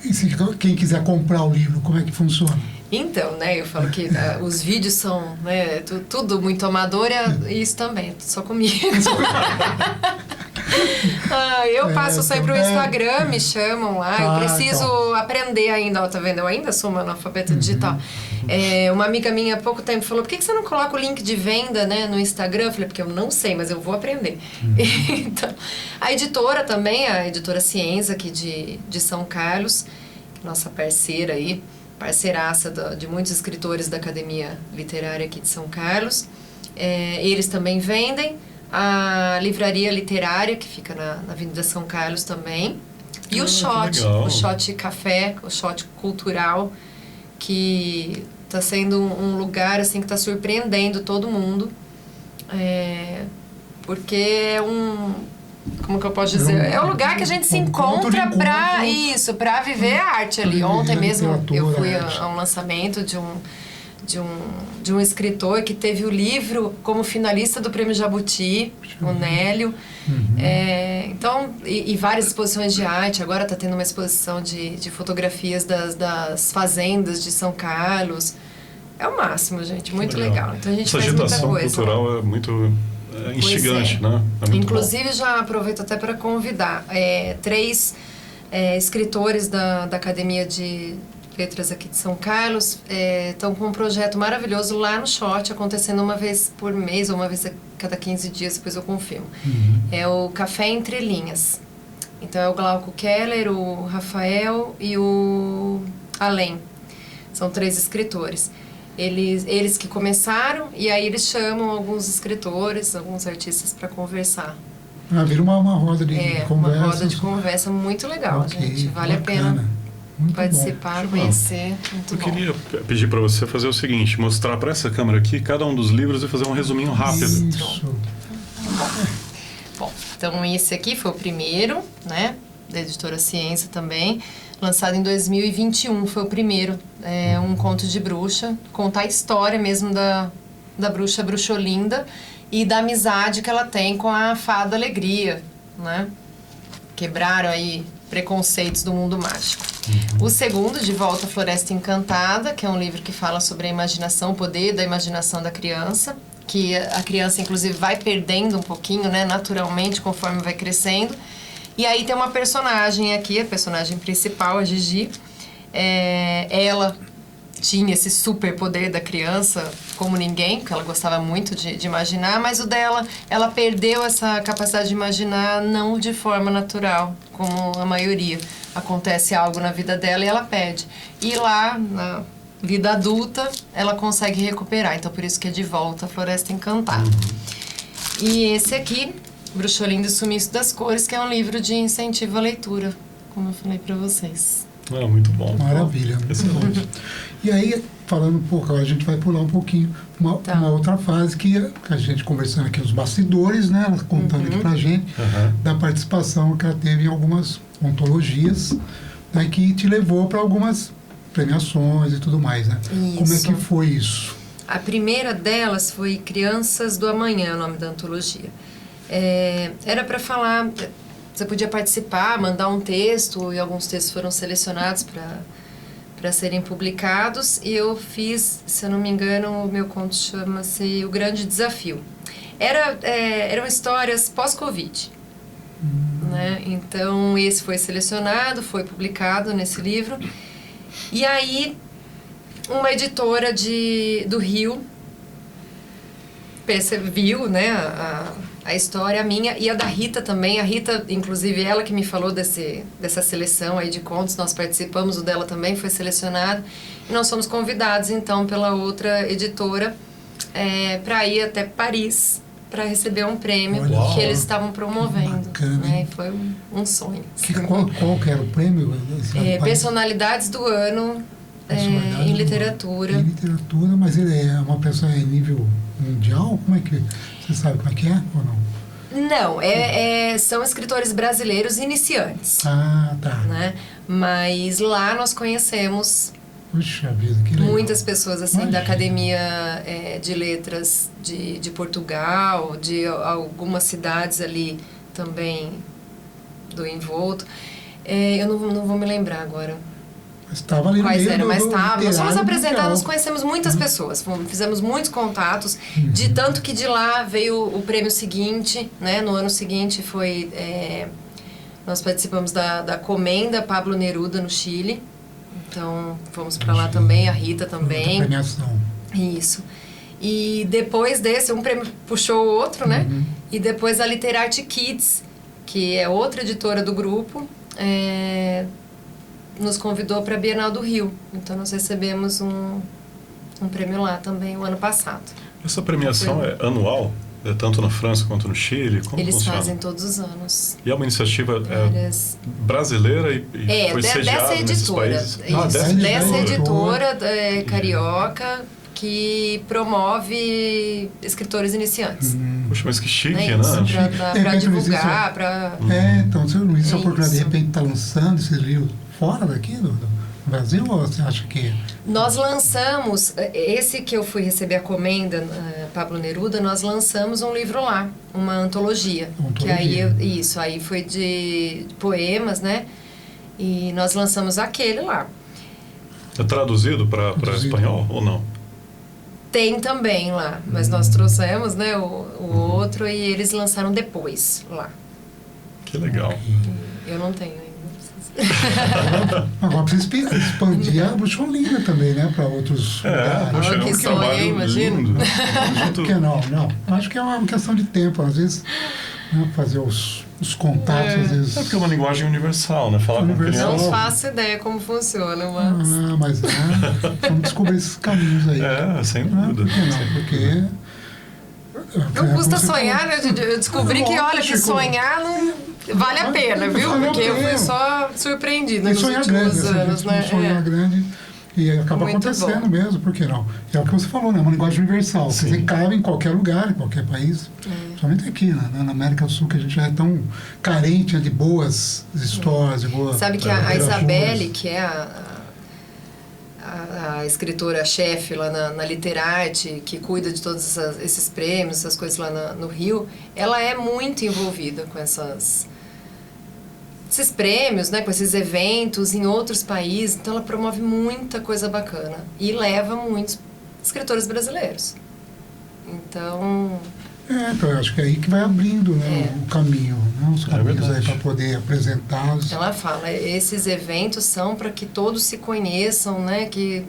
E se quem quiser comprar o livro, como é que funciona? Então, né, eu falo que os vídeos são, né, tudo muito amador e isso também, só comigo. Eu passo sempre pro Instagram, me chamam lá, eu preciso aprender ainda, ó, tá vendo? Eu ainda sou uma analfabeta digital. Uma amiga minha há pouco tempo falou, por que você não coloca o link de venda, né, no Instagram? Eu falei, porque eu não sei, mas eu vou aprender. Então, a editora também, a editora Ciência aqui de São Carlos, nossa parceira aí, parceiraça de muitos escritores da Academia Literária aqui de São Carlos. Eles também vendem. A Livraria Literária, que fica na Avenida São Carlos também. E o Shot Café, o Shot Cultural, que está sendo um lugar assim, que está surpreendendo todo mundo. Porque é como que eu posso dizer? É um lugar que a gente se encontra para viver a arte ali. Ontem mesmo eu fui a um lançamento de um escritor que teve o livro como finalista do Prêmio Jabuti, o Nélio. Então, e várias exposições de arte. Agora está tendo uma exposição de fotografias das fazendas de São Carlos. É o máximo, gente. Muito legal. Então, a gente faz muita coisa. Essa agitação cultural é muito instigante, né? É muito Inclusive, já aproveito até para convidar 3 escritores da Academia de Letras aqui de São Carlos estão com um projeto maravilhoso lá no Shot, acontecendo uma vez por mês ou uma vez a cada 15 dias, depois eu confirmo. É o Café Entre Linhas. Então é o Glauco Keller, o Rafael e o Além. São 3 escritores. Eles que começaram e aí eles chamam alguns escritores, alguns artistas para conversar. Vira uma roda de conversa. Uma roda de conversa muito legal, gente. Vale a pena muito participar, conhecer. Eu queria pedir para você fazer o seguinte, mostrar para essa câmera aqui cada um dos livros e fazer um resuminho rápido. Isso. Bom, então esse aqui foi o primeiro, né, da editora Ciência também, lançado em 2021, foi o primeiro, um conto de bruxa, contar a história mesmo da bruxa Bruxolinda e da amizade que ela tem com a Fada Alegria, né? Quebraram aí preconceitos do mundo mágico. O segundo, De Volta à Floresta Encantada, que é um livro que fala sobre a imaginação, o poder da imaginação da criança, que a criança, inclusive, vai perdendo um pouquinho, né, naturalmente, conforme vai crescendo. E aí tem uma personagem aqui, a personagem principal, a Gigi. Ela tinha esse super poder da criança como ninguém, porque ela gostava muito de imaginar, mas o dela, ela perdeu essa capacidade de imaginar não de forma natural, como a maioria. Acontece algo na vida dela e ela perde. E lá, na vida adulta, ela consegue recuperar. Então, por isso que é De Volta à Floresta Encantada. E esse aqui, Bruxolinda e o Sumiço das Cores, que é um livro de incentivo à leitura, como eu falei para vocês. Muito bom. Maravilha. Muito E aí, falando um pouco, a gente vai pular um pouquinho uma outra fase que a gente conversando aqui nos bastidores, né? Ela contando aqui pra gente da participação que ela teve em algumas ontologias, né, que te levou para algumas premiações e tudo mais, né? Isso. Como é que foi isso? A primeira delas foi Crianças do Amanhã, o nome da antologia. Era para falar, você podia participar, mandar um texto, e alguns textos foram selecionados para serem publicados, e eu fiz, se eu não me engano, o meu conto chama-se O Grande Desafio. Eram histórias pós-Covid, né? Então, esse foi selecionado, foi publicado nesse livro, e aí uma editora do Rio viu, né, a história minha e a da Rita também. A Rita, inclusive, ela que me falou dessa seleção aí de contos, nós participamos, o dela também foi selecionado. E nós fomos convidados, então, pela outra editora para ir até Paris para receber um prêmio que eles estavam promovendo. Né? E foi um sonho. Qual que era o prêmio? Personalidades do Ano em literatura. Em literatura, mas ele é uma pessoa em nível mundial? Como é que... Você sabe como é que é ou não? Não, são escritores brasileiros iniciantes. Ah, tá. Né? Mas lá nós conhecemos Puxa vida, que legal. Muitas pessoas assim da Academia de Letras de Portugal, de algumas cidades ali também do envolto. Eu não vou me lembrar agora. Estava ali quais eram, mas estava. Nós fomos apresentados, nós conhecemos muitas pessoas, fizemos muitos contatos, de tanto que de lá veio o prêmio seguinte, né? No ano seguinte foi... nós participamos da Comenda Pablo Neruda no Chile, então fomos para lá também, a Rita também. Premiação. Isso. E depois desse, um prêmio puxou o outro, né? E depois a Literarte Kids, que é outra editora do grupo, nos convidou para a Bienal do Rio. Então nós recebemos um prêmio lá também o ano passado. Essa premiação é anual? É tanto na França quanto no Chile? Como Eles funciona? fazem todos os anos. E é uma iniciativa brasileira e foi sediada nesses países? Dessa editora carioca que promove escritores iniciantes. Poxa, mas que chique, né? Para divulgar, para... então, você não existe a oportunidade de repente estar lançando esses livros fora daqui do Brasil, ou você acha que... Nós lançamos, esse que eu fui receber a comenda, Pablo Neruda, nós lançamos um livro lá, uma antologia. Que aí foi de poemas, né? E nós lançamos aquele lá. É traduzido para espanhol ou não? Tem também lá, mas nós trouxemos, né, o outro e eles lançaram depois lá. Que legal. Eu não tenho ainda. Agora precisa expandir a Bruxolina também, né? Para outros lugares. Que sonho, hein? Imagina. Por que não? Acho que é uma questão de tempo. Às vezes, né, fazer os contatos, às vezes... É porque é uma linguagem universal, né? Falar com criança. Não faço ideia como funciona, mas... mas vamos descobrir esses caminhos aí. Sem dúvida. Porque... Não custa sonhar, né? Eu descobri que, olha, que sonhar não vale a pena, viu? Porque eu fui só surpreendida nos últimos anos, né? Sonhar grande e acaba muito acontecendo bom. mesmo, por que não? É o que você falou, né? É uma linguagem universal. Sim. Você cabe em qualquer lugar, em qualquer país. Principalmente aqui, né? Na América do Sul, que a gente já é tão carente de boas histórias, de boas... Sabe que a Isabelle, que é a escritora-chefe lá na Literarte, que cuida de todos esses prêmios, essas coisas lá no Rio, ela é muito envolvida com esses prêmios, né, com esses eventos em outros países, então ela promove muita coisa bacana e leva muitos escritores brasileiros. Então... então eu acho que é aí que vai abrindo, né, o caminho, né, os caminhos aí para poder apresentá-los. Ela fala, esses eventos são para que todos se conheçam, né, que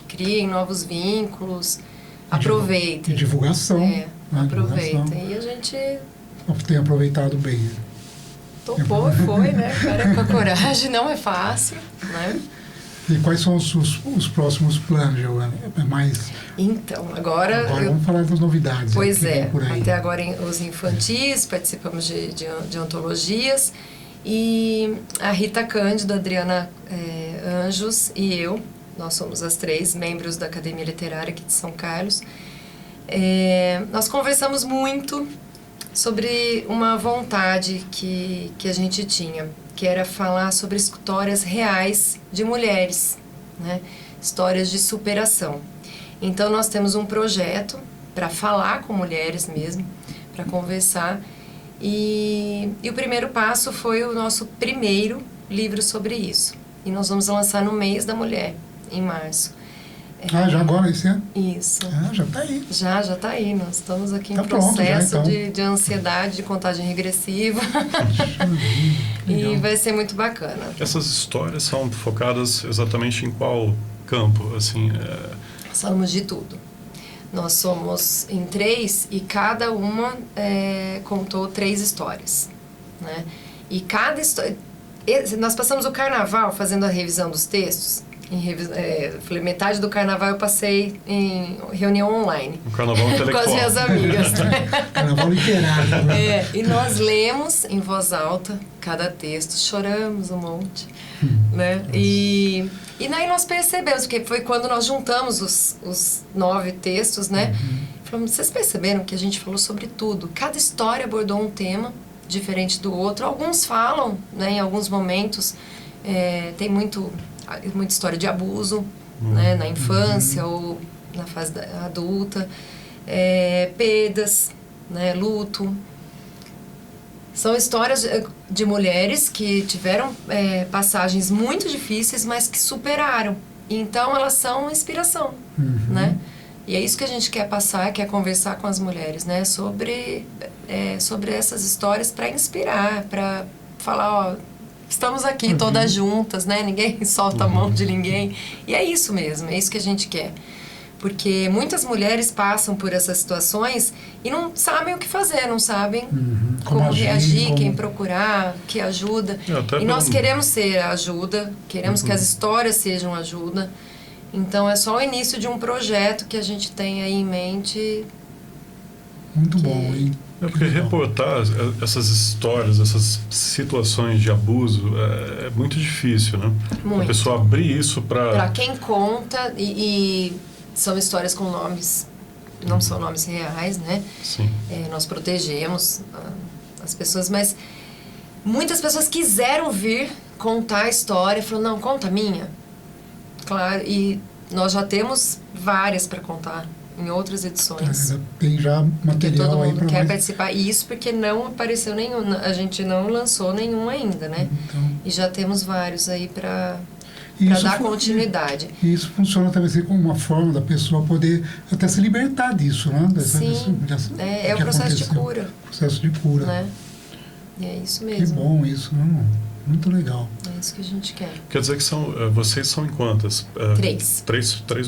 criem novos vínculos, aproveitem. E divulgação. Né, aproveitem. E a gente... tem aproveitado bem. Topou, foi, né? Cara, com a coragem, não é fácil, né? E quais são os próximos planos, Giovana? Então, agora vamos falar das novidades. Pois até agora os infantis, participamos de antologias, e a Rita Cândido, a Adriana Anjos e eu, nós somos as 3 membros da Academia Literária aqui de São Carlos. Nós conversamos muito sobre uma vontade que a gente tinha, que era falar sobre histórias reais de mulheres, né? Histórias de superação. Então nós temos um projeto para falar com mulheres mesmo, para conversar, e o primeiro passo foi o nosso primeiro livro sobre isso. E nós vamos lançar no mês da mulher, em março. Já agora esse ano? Isso. Já está aí. Já está aí. Nós estamos aqui em processo processo de ansiedade, de contagem regressiva. E vai ser muito bacana. Essas histórias são focadas exatamente em qual campo? Assim, Somos de tudo. Nós somos em 3 e cada uma contou 3 histórias, né? E cada história... Nós passamos o carnaval fazendo a revisão dos textos. Falei, metade do carnaval eu passei em reunião online. O carnaval intelectual. Com as minhas amigas. Carnaval literário. E nós lemos em voz alta cada texto, choramos um monte. Né? E daí nós percebemos, porque foi quando nós juntamos os 9 textos, né? Falamos, vocês perceberam que a gente falou sobre tudo? Cada história abordou um tema diferente do outro. Alguns falam, né, em alguns momentos, tem muita história de abuso, né, na infância ou na fase adulta, perdas, né, luto. São histórias de mulheres que tiveram passagens muito difíceis, mas que superaram. Então, elas são inspiração, né? E é isso que a gente quer passar, quer conversar com as mulheres, né? Sobre essas histórias para inspirar, para falar, ó, estamos aqui todas juntas, né? Ninguém solta a mão de ninguém. E é isso mesmo, é isso que a gente quer. Porque muitas mulheres passam por essas situações e não sabem o que fazer, não sabem como reagir, quem procurar, que ajuda. E nós queremos ser a ajuda, queremos que as histórias sejam ajuda. Então, é só o início de um projeto que a gente tem aí em mente. Muito bom, hein? Porque reportar essas histórias, essas situações de abuso é muito difícil, né? Muito. A pessoa abrir isso para quem conta e são histórias com nomes, não são nomes reais, né? Sim. Nós protegemos as pessoas, mas muitas pessoas quiseram vir contar a história, falaram, não, conta a minha. Claro, e nós já temos várias para contar em outras edições. Tem já material todo aí mundo quer participar. E isso porque não apareceu nenhum, a gente não lançou nenhum ainda, né? Então, e já temos vários aí para dar continuidade. E isso funciona também assim, como uma forma da pessoa poder até se libertar disso, né? Sim, é o processo de cura. Processo de cura. Né? E é isso mesmo. Que bom isso, né? Muito legal. É isso que a gente quer. Quer dizer que vocês são em quantas? Três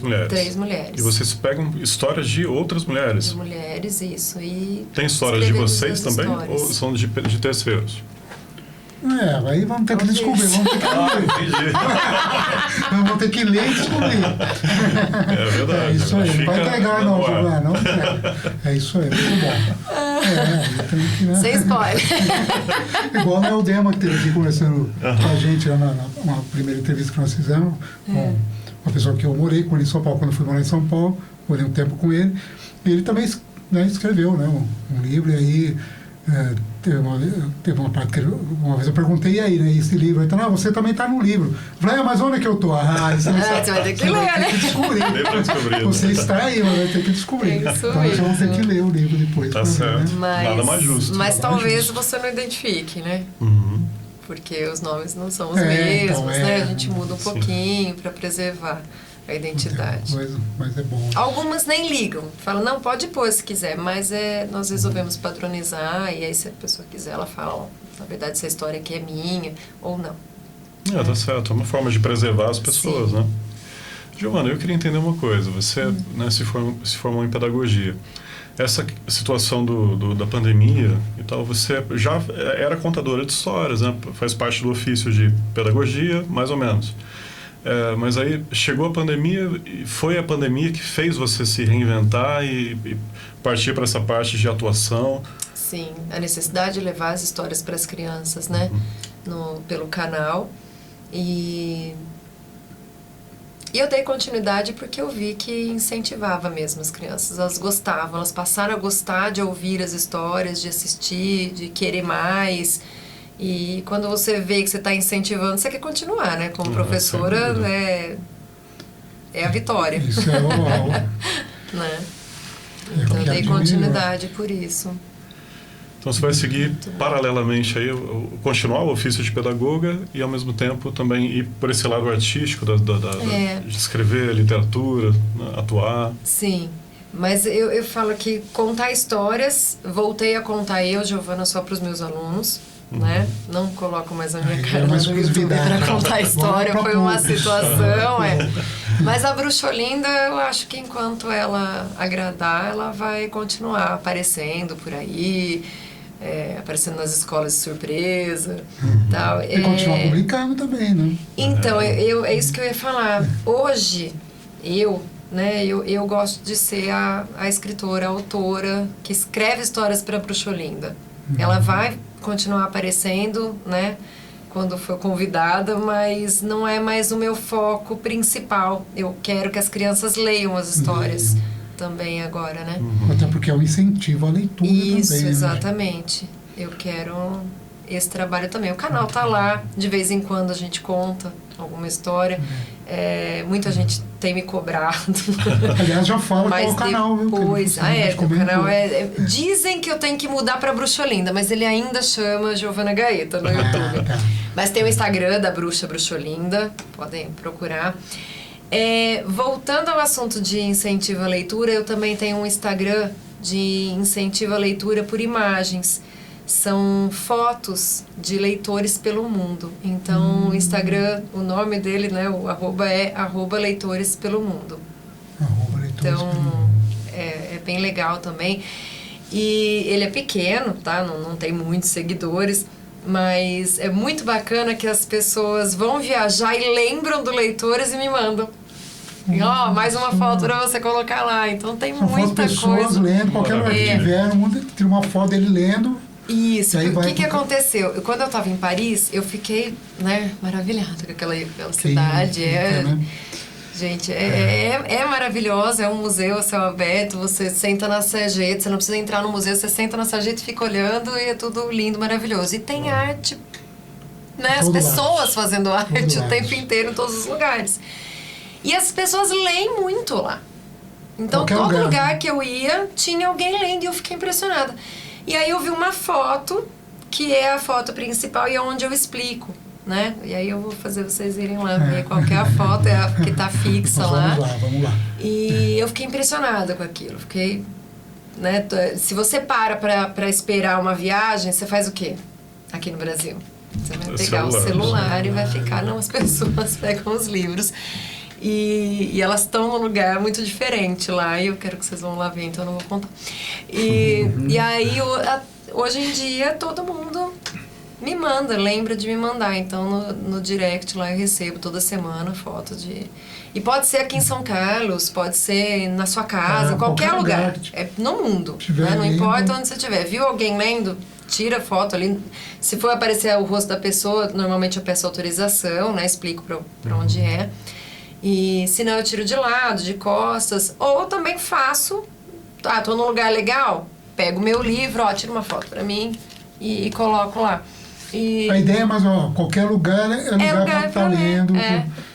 mulheres. 3 mulheres. E vocês pegam histórias de outras mulheres? De mulheres, isso. E tem histórias de vocês também? Histórias. Ou são de terceiros? Aí vamos ter que descobrir, vamos ter que ler. Vamos ter que ler e descobrir. É verdade. É isso aí, não vai entregar não, Giovana, não entrega. É isso aí, muito bom. Sem spoiler. Igual o Neldema, que esteve aqui conversando com a gente lá na primeira entrevista que nós fizemos, com uma pessoa que eu morei com ele em São Paulo, quando eu fui morar em São Paulo, morei um tempo com ele, e ele também escreveu, né, um livro, e aí teve uma parte que uma vez eu perguntei, e aí, né, esse livro? Então, você também está no livro. Eu falei, mas onde é que eu estou? Você vai ter que ler, né? Descobrir. Você está aí, mas vai ter que descobrir. Então, nós vamos ter que ler o livro depois. Tá certo. Né? Nada mais justo. Mas talvez você não identifique, né? Porque os nomes não são os mesmos, então, né? A gente muda um pouquinho para preservar a identidade. Mas é bom. Algumas nem ligam. Falam, não, pode pôr se quiser, mas nós resolvemos padronizar, e aí se a pessoa quiser, ela fala, ó, na verdade essa história aqui é minha, ou não. Tá certo. É uma forma de preservar as pessoas, né? Giovana, eu queria entender uma coisa. Você se formou em pedagogia. Essa situação da pandemia e tal, você já era contadora de histórias, né? Faz parte do ofício de pedagogia, mais ou menos. Mas aí chegou a pandemia e foi a pandemia que fez você se reinventar e partir para essa parte de atuação. Sim, a necessidade de levar as histórias para as crianças, né? Pelo canal. E eu dei continuidade porque eu vi que incentivava mesmo as crianças. Elas gostavam, elas passaram a gostar de ouvir as histórias, de assistir, de querer mais. E quando você vê que você está incentivando, você quer continuar, né? Como professora, é a vitória. Isso é o né? Então, eu dei continuidade por isso. Então, você vai seguir paralelamente aí, continuar o ofício de pedagoga e, ao mesmo tempo, também ir por esse lado artístico de escrever literatura, né? Atuar. Sim. Mas eu falo que contar histórias, voltei a contar Giovana, só para os meus alunos. Né? Não coloco mais a minha cara no YouTube para contar a história, foi uma situação. Mas a Bruxolinda, eu acho que enquanto ela agradar, ela vai continuar aparecendo por aí, aparecendo nas escolas de surpresa. Tal. E continuar publicando também, né? Então, é isso que eu ia falar. Hoje, eu gosto de ser a escritora, a autora que escreve histórias para a Bruxolinda. Ela vai continuar aparecendo, né, quando for convidada, mas não é mais o meu foco principal. Eu quero que as crianças leiam as histórias também agora, né? Até porque é um incentivo à leitura também. Isso, exatamente. Né? Eu quero esse trabalho também. O canal tá lá, de vez em quando a gente conta alguma história. Muita gente tem me cobrado. Aliás, já fala qual é o canal, viu? Pois, o canal dizem que eu tenho que mudar pra Bruxa Olinda, mas ele ainda chama Giovana Gaeta no YouTube. Tá. Mas tem o Instagram da Bruxa Olinda, podem procurar. Voltando ao assunto de incentivo à leitura, eu também tenho um Instagram de incentivo à leitura por imagens. São fotos de leitores pelo mundo. Então, o Instagram, o nome dele, né, o arroba é @leitores pelo mundo. Então, é bem legal também. E ele é pequeno, tá? Não tem muitos seguidores, mas é muito bacana que as pessoas vão viajar e lembram do Leitores e me mandam. Mais uma foto pra você colocar lá. Então tem muita coisa. Pessoas lendo, qualquer lugar que tiver, no mundo tem uma foto dele lendo. Isso, o que aconteceu? Quando eu estava em Paris, eu fiquei, né, maravilhada com aquela cidade. Gente, é maravilhosa, é um museu a céu aberto, você senta na sarjeta, você não precisa entrar no museu, você senta na sarjeta e fica olhando e é tudo lindo, maravilhoso. E tem arte, né, as pessoas fazendo arte o tempo inteiro em todos os lugares. E as pessoas leem muito lá. Então, todo lugar que eu ia, tinha alguém lendo e eu fiquei impressionada. E aí eu vi uma foto, que é a foto principal e é onde eu explico, né? E aí eu vou fazer vocês irem lá ver qual que é a foto, é a que tá fixa lá. Vamos lá. E eu fiquei impressionada com aquilo. Fiquei, né? Se você pra esperar uma viagem, você faz o quê? Aqui no Brasil. Você vai pegar o celular e vai ficar... Não, as pessoas pegam os livros. E elas estão num lugar muito diferente lá, e eu quero que vocês vão lá ver, então eu não vou contar. E aí, hoje em dia, todo mundo me manda, lembra de me mandar. Então, no direct lá eu recebo toda semana foto de... E pode ser aqui em São Carlos, pode ser na sua casa, em qualquer lugar. No mundo, né? Não importa onde você estiver. Viu alguém lendo? Tira foto ali. Se for aparecer o rosto da pessoa, normalmente eu peço autorização, né? Explico pra onde é. E se não, eu tiro de lado, de costas. Ou também faço... tô num lugar legal, pego o meu livro, tiro uma foto pra mim e coloco lá. A ideia é mais, qualquer lugar é lugar pra estar lendo.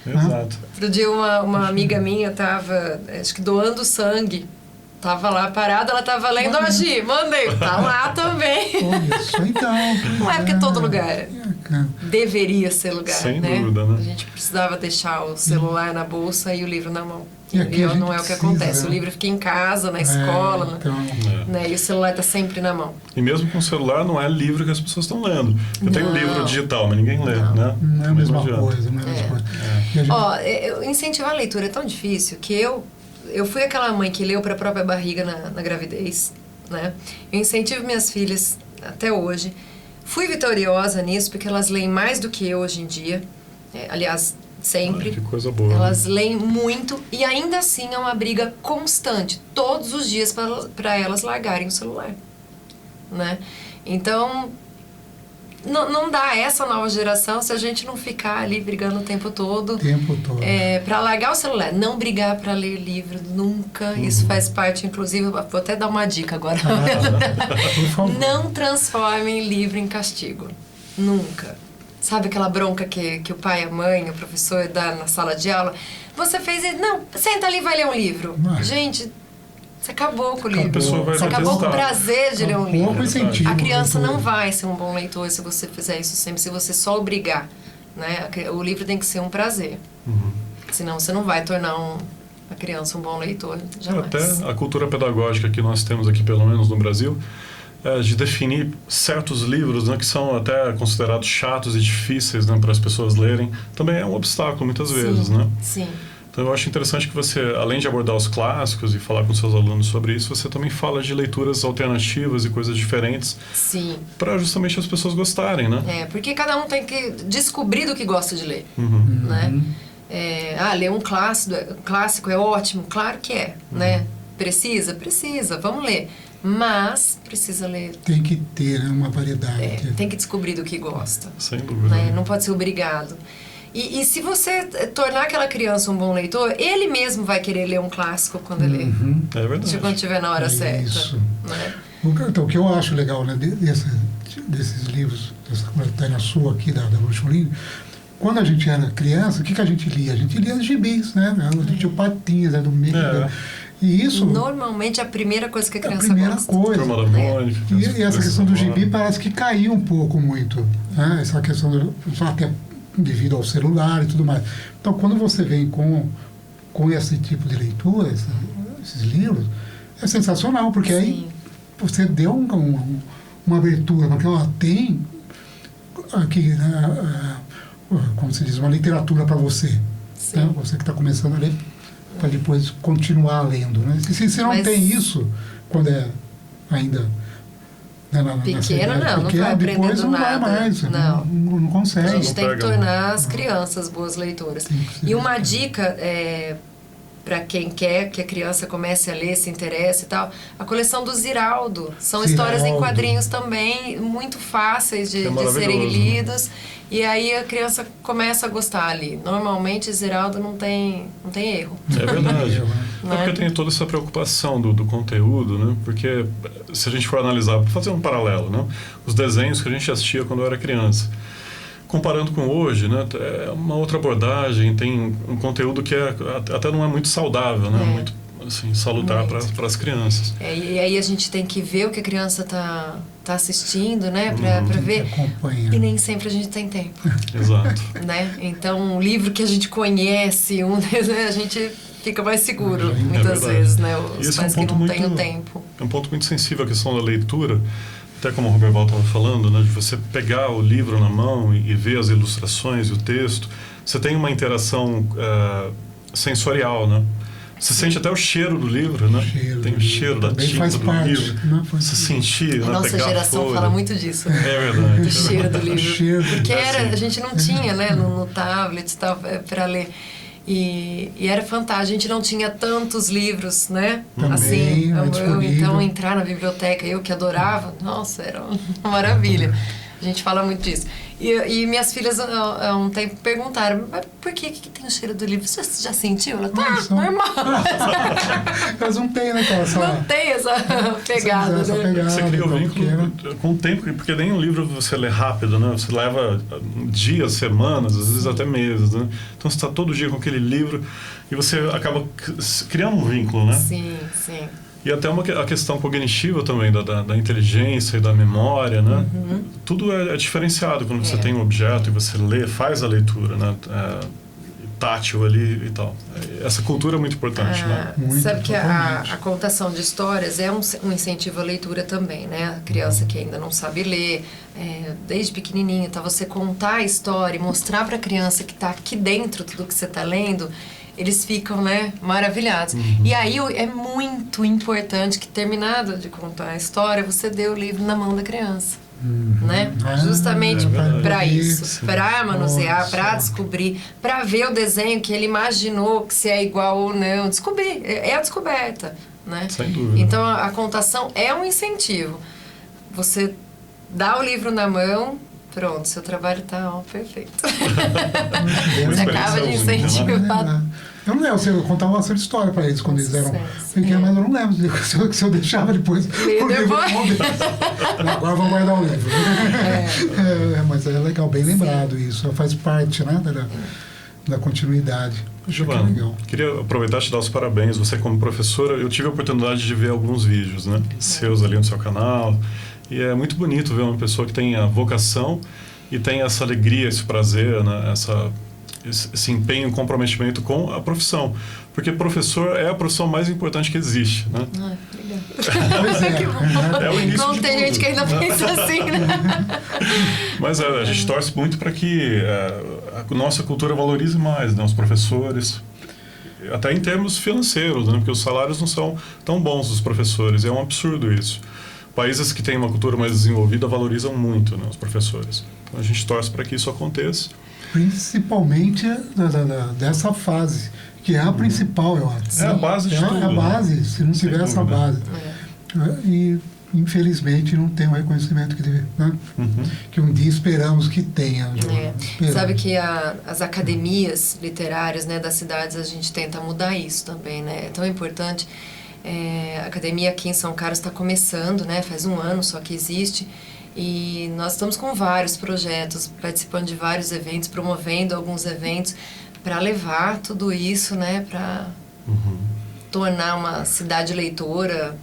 Exato. Outro dia uma amiga minha tava, acho que doando sangue. Tava lá parada, ela tava lendo, Gi, mandei. Tá lá também. Isso, então. Não é porque todo lugar deveria ser lugar, sem né? dúvida, né? A gente precisava deixar o celular na bolsa e o livro na mão. E não é o que acontece. O livro fica em casa, na escola, né? E o celular tá sempre na mão. E mesmo com o celular, não é livro que as pessoas estão lendo. Eu tenho um livro digital, mas ninguém lê, né? Não é a mesma coisa, não é a mesma coisa. Incentivar a leitura é tão difícil que eu fui aquela mãe que leu para a própria barriga na gravidez, né? Eu incentivo minhas filhas até hoje. Fui vitoriosa nisso porque elas leem mais do que eu hoje em dia. Aliás, sempre. Que coisa boa. Elas leem muito e ainda assim é uma briga constante, todos os dias para elas largarem o celular, né? Então, não dá essa nova geração se a gente não ficar ali brigando o tempo todo. Para largar o celular, não brigar para ler livro, nunca. Isso faz parte, inclusive, vou até dar uma dica agora. Não transformem livro em castigo. Nunca. Sabe aquela bronca que o pai, a mãe, o professor dá na sala de aula? Você fez isso? Não, senta ali e vai ler um livro. Gente, você acabou com o livro. Você acabou com o prazer de ler um livro. A criança não vai ser um bom leitor se você fizer isso sempre, se você só obrigar, né? O livro tem que ser um prazer. Senão você não vai tornar a criança um bom leitor, jamais. Até a cultura pedagógica que nós temos aqui, pelo menos no Brasil, de definir certos livros, né, que são até considerados chatos e difíceis, né, para as pessoas lerem, também é um obstáculo muitas vezes, né? Sim. Então eu acho interessante que você, além de abordar os clássicos e falar com seus alunos sobre isso, você também fala de leituras alternativas e coisas diferentes. Sim. Para justamente as pessoas gostarem, né? Porque cada um tem que descobrir do que gosta de ler, né? Ler um clássico é ótimo, claro que é, né? Precisa, vamos ler. Mas precisa ler. Tem que ter uma variedade. Tem que descobrir do que gosta. Sem dúvida. Né? Não pode ser obrigado. E se você tornar aquela criança um bom leitor, ele mesmo vai querer ler um clássico quando ele É verdade. quando estiver na hora certa. Isso. Né? Então, o que eu acho legal, né, desses livros, dessa coletânea sua aqui, da Bruxa Olinda, quando a gente era criança, o que a gente lia? A gente lia os gibis, né? Tinha o Patinhas, do meio. E isso... Normalmente é a primeira coisa que a criança gosta. A primeira coisa. Turma da Mônica. E essa questão do gibi parece que caiu um pouco muito. Né? Essa questão, até devido ao celular e tudo mais. Então, quando você vem com esse tipo de leitura, esses livros, é sensacional, porque aí você deu uma abertura, porque ela tem aqui, como se diz, uma literatura para você. Né? Você que está começando a ler, para depois continuar lendo. Né? Se você não tem isso, quando é ainda... Pequeno não vai aprender depois do não nada. vai mais, não consegue. A gente tem que tornar as crianças boas leitoras. E uma dica para quem quer que a criança comece a ler, se interesse e tal, a coleção do Ziraldo. São histórias em quadrinhos também, muito fáceis de serem lidos. E aí a criança começa a gostar ali. Normalmente Ziraldo não tem erro. É verdade. Porque tem toda essa preocupação do conteúdo, né? Porque se a gente for analisar, para fazer um paralelo, né? Os desenhos que a gente assistia quando eu era criança, comparando com hoje, né? É uma outra abordagem, tem um conteúdo que até não é muito saudável, né? Muito assim, salutar para as crianças. E aí a gente tem que ver o que a criança tá assistindo, né? Para ver. E nem sempre a gente tem tempo. Exato. Né? Então, um livro que a gente conhece, a gente fica mais seguro, muitas vezes, né? Os pais que não têm o tempo. É um ponto muito sensível a questão da leitura, até como o Roberval estava falando, né? De você pegar o livro na mão e ver as ilustrações e o texto, você tem uma interação sensorial, né? Você sente até o cheiro do livro, né? Tem o cheiro da tinta do livro. Você sentir, a nossa geração fala muito disso. Né? É verdade. O cheiro do livro. Porque a gente não tinha, né? No tablet e tal, para ler. E era fantástico. A gente não tinha tantos livros, né? Também, assim, então entrar na biblioteca, eu que adorava, nossa, era uma maravilha. A gente fala muito disso. E minhas filhas há um tempo perguntaram, mas por que tem o cheiro do livro? Você já sentiu? Ela normal. Elas não têm, né, não tem essa pegada, né? Você cria o vínculo com o tempo, porque nem um livro você lê rápido, né? Você leva dias, semanas, às vezes até meses, né? Então você está todo dia com aquele livro e você acaba criando um vínculo, né? Sim. E até a questão cognitiva também, da inteligência e da memória, né? Tudo é diferenciado quando você tem um objeto e você lê, faz a leitura, né? Tátil ali e tal. Essa cultura é muito importante, né? Sabe que a contação de histórias é um incentivo à leitura também, né? A criança que ainda não sabe ler, desde pequenininho, tá? Você contar a história e mostrar para a criança que está aqui dentro tudo que você está lendo, eles ficam, né, maravilhados. E aí é muito importante que, terminado de contar a história, você dê o livro na mão da criança. Né? Justamente para isso, para manusear, para descobrir, para ver o desenho que ele imaginou, que se é igual ou não, descobrir, é a descoberta, né? Sem dúvida. Então a contação é um incentivo. Você dá o livro na mão, pronto, seu trabalho está perfeito. Você acaba de incentivar. Eu não lembro, eu contava bastante história para eles quando eles eram pequenos, mas eu não lembro se eu deixava depois o livro na mão deles. Agora vamos guardar o livro. Mas é legal, bem lembrado isso, faz parte, né, da continuidade. Giovana, queria aproveitar e te dar os parabéns. Você como professora, eu tive a oportunidade de ver alguns vídeos, né, seus ali no seu canal, e é muito bonito ver uma pessoa que tem a vocação e tem essa alegria, esse prazer, né, esse empenho e comprometimento com a profissão. Porque professor é a profissão mais importante que existe, né? Obrigada. É o início não de tem tudo. gente que ainda pensa assim, né? Mas a gente torce muito para que a nossa cultura valorize mais, né, os professores. Até em termos financeiros, né? Porque os salários não são tão bons dos professores. É um absurdo isso. Países que têm uma cultura mais desenvolvida valorizam muito, né, os professores. Então a gente torce para que isso aconteça. Principalmente dessa fase, que é a principal, eu acho. É a base de tudo. É a base, se não tiver essa base. E, infelizmente, não tem o reconhecimento que deve, né? Que um dia esperamos que tenha. Sabe que as academias literárias, né, das cidades, a gente tenta mudar isso também, né? É tão importante. A academia aqui em São Carlos está começando, né? Faz um ano só que existe. E nós estamos com vários projetos, participando de vários eventos, promovendo alguns eventos para levar tudo isso, né, para tornar uma cidade leitora,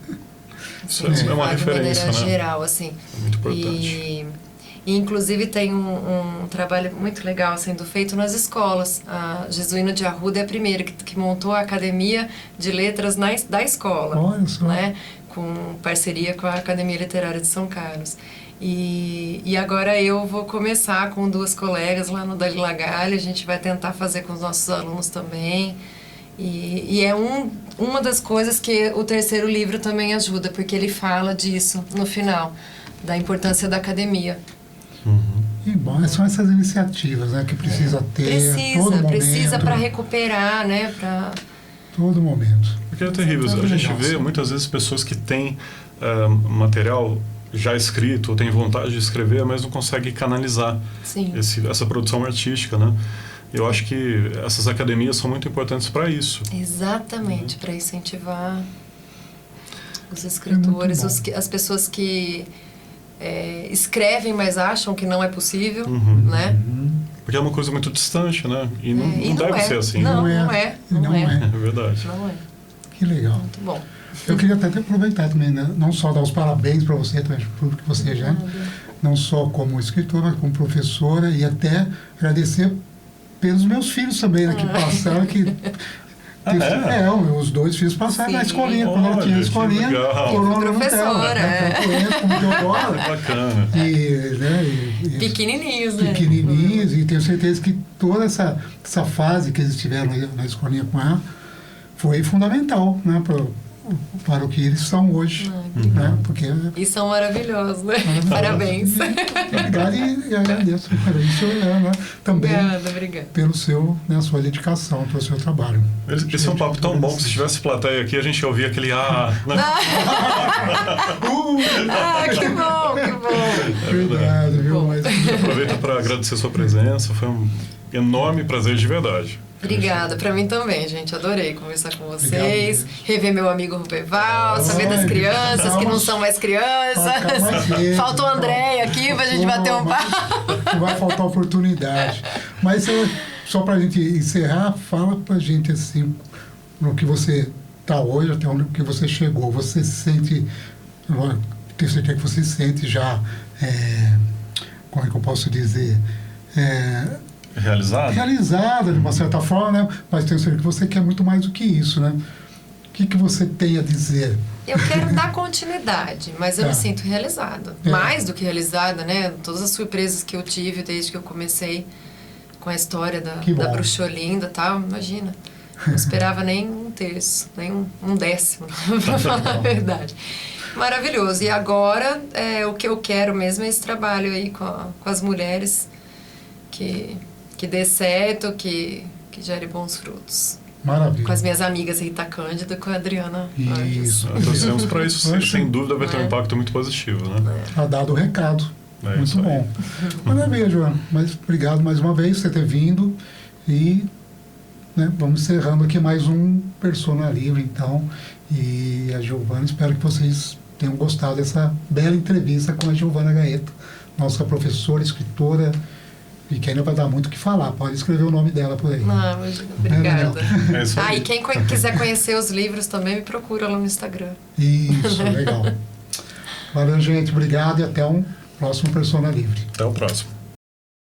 assim, é uma referência, de maneira né? geral, assim. É muito importante. E inclusive tem um trabalho muito legal sendo feito nas escolas. A Jesuíno de Arruda é a primeira que montou a Academia de Letras da escola. Olha só. Né? Com parceria com a Academia Literária de São Carlos. E agora eu vou começar com 2 colegas lá no Dalila Galha, a gente vai tentar fazer com os nossos alunos também. E é uma das coisas que o 3º livro também ajuda, porque ele fala disso no final, da importância da academia. E bom, são essas iniciativas, né, que precisa ter todo momento. Precisa para recuperar, né, para... Todo momento. Porque é terrível. A gente vê muitas vezes pessoas que têm material já escrito, ou têm vontade de escrever, mas não conseguem canalizar essa produção artística, né? Eu acho que essas academias são muito importantes para isso. Exatamente, para incentivar os escritores, as pessoas que escrevem, mas acham que não é possível, né? Porque é uma coisa muito distante, né? E não deve ser assim. Não é. É verdade. Não é. Que legal. Muito bom. Eu queria até aproveitar também, né? Não só dar os parabéns para você, também, por tudo que você já, não só como escritora, mas como professora, e até agradecer pelos meus filhos também, né, que passaram, que... os 2 filhos passaram na escolinha, quando ela tinha a escolinha, professora, como Teodora. Bacana. Pequenininhos, né? Pequenininhos, e tenho certeza que toda essa fase que eles tiveram na escolinha com ela foi fundamental, né, para o que eles são hoje. Né, porque, e são maravilhosos, né? Parabéns. Obrigado e agradeço por isso, né, também obrigada. Pelo sua dedicação, pelo seu trabalho. Esse é um papo tão bom que se tivesse plateia aqui, a gente ia ouvir aquele né? Que bom. Obrigado, viu? Mas... Aproveito para agradecer a sua presença, foi um enorme prazer de verdade. Obrigada, para mim também, gente. Adorei conversar com vocês, rever meu amigo Ruperval, saber das crianças que não são mais crianças. Faltou o André aqui pra gente bater um papo. Não vai faltar oportunidade. Mas só pra gente encerrar, fala pra gente assim, no que você está hoje, até onde que você chegou. Você se sente, tenho certeza que você se sente já, como é que eu posso dizer, realizada de uma certa forma, né? Mas tenho certeza que você quer muito mais do que isso, né? O que você tem a dizer? Eu quero dar continuidade, mas eu me sinto realizada. Mais do que realizada, né? Todas as surpresas que eu tive desde que eu comecei com a história da Bruxolinda e tal, imagina. Não esperava nem 1/3, nem um décimo, para falar a verdade. Maravilhoso. E agora, o que eu quero mesmo é esse trabalho aí com as mulheres, que dê certo, que gere bons frutos. Maravilha. Com as minhas amigas Rita Cândida e com a Adriana. Isso. Torcemos para isso, sem dúvida vai ter um impacto muito positivo, né? Tá dado o recado. Muito bom. Maravilha, Joana. Mas obrigado mais uma vez por você ter vindo. E vamos encerrando aqui mais um Persona Livre, então. E a Giovana, espero que vocês tenham gostado dessa bela entrevista com a Giovana Gaeta, nossa professora, escritora, e que ainda vai dar muito o que falar. Pode escrever o nome dela por aí. Não, obrigada. É isso aí. E quem quiser conhecer os livros também, me procura lá no Instagram. Isso, legal. Valeu, gente. Obrigado e até um próximo Persona Livre. Até o próximo.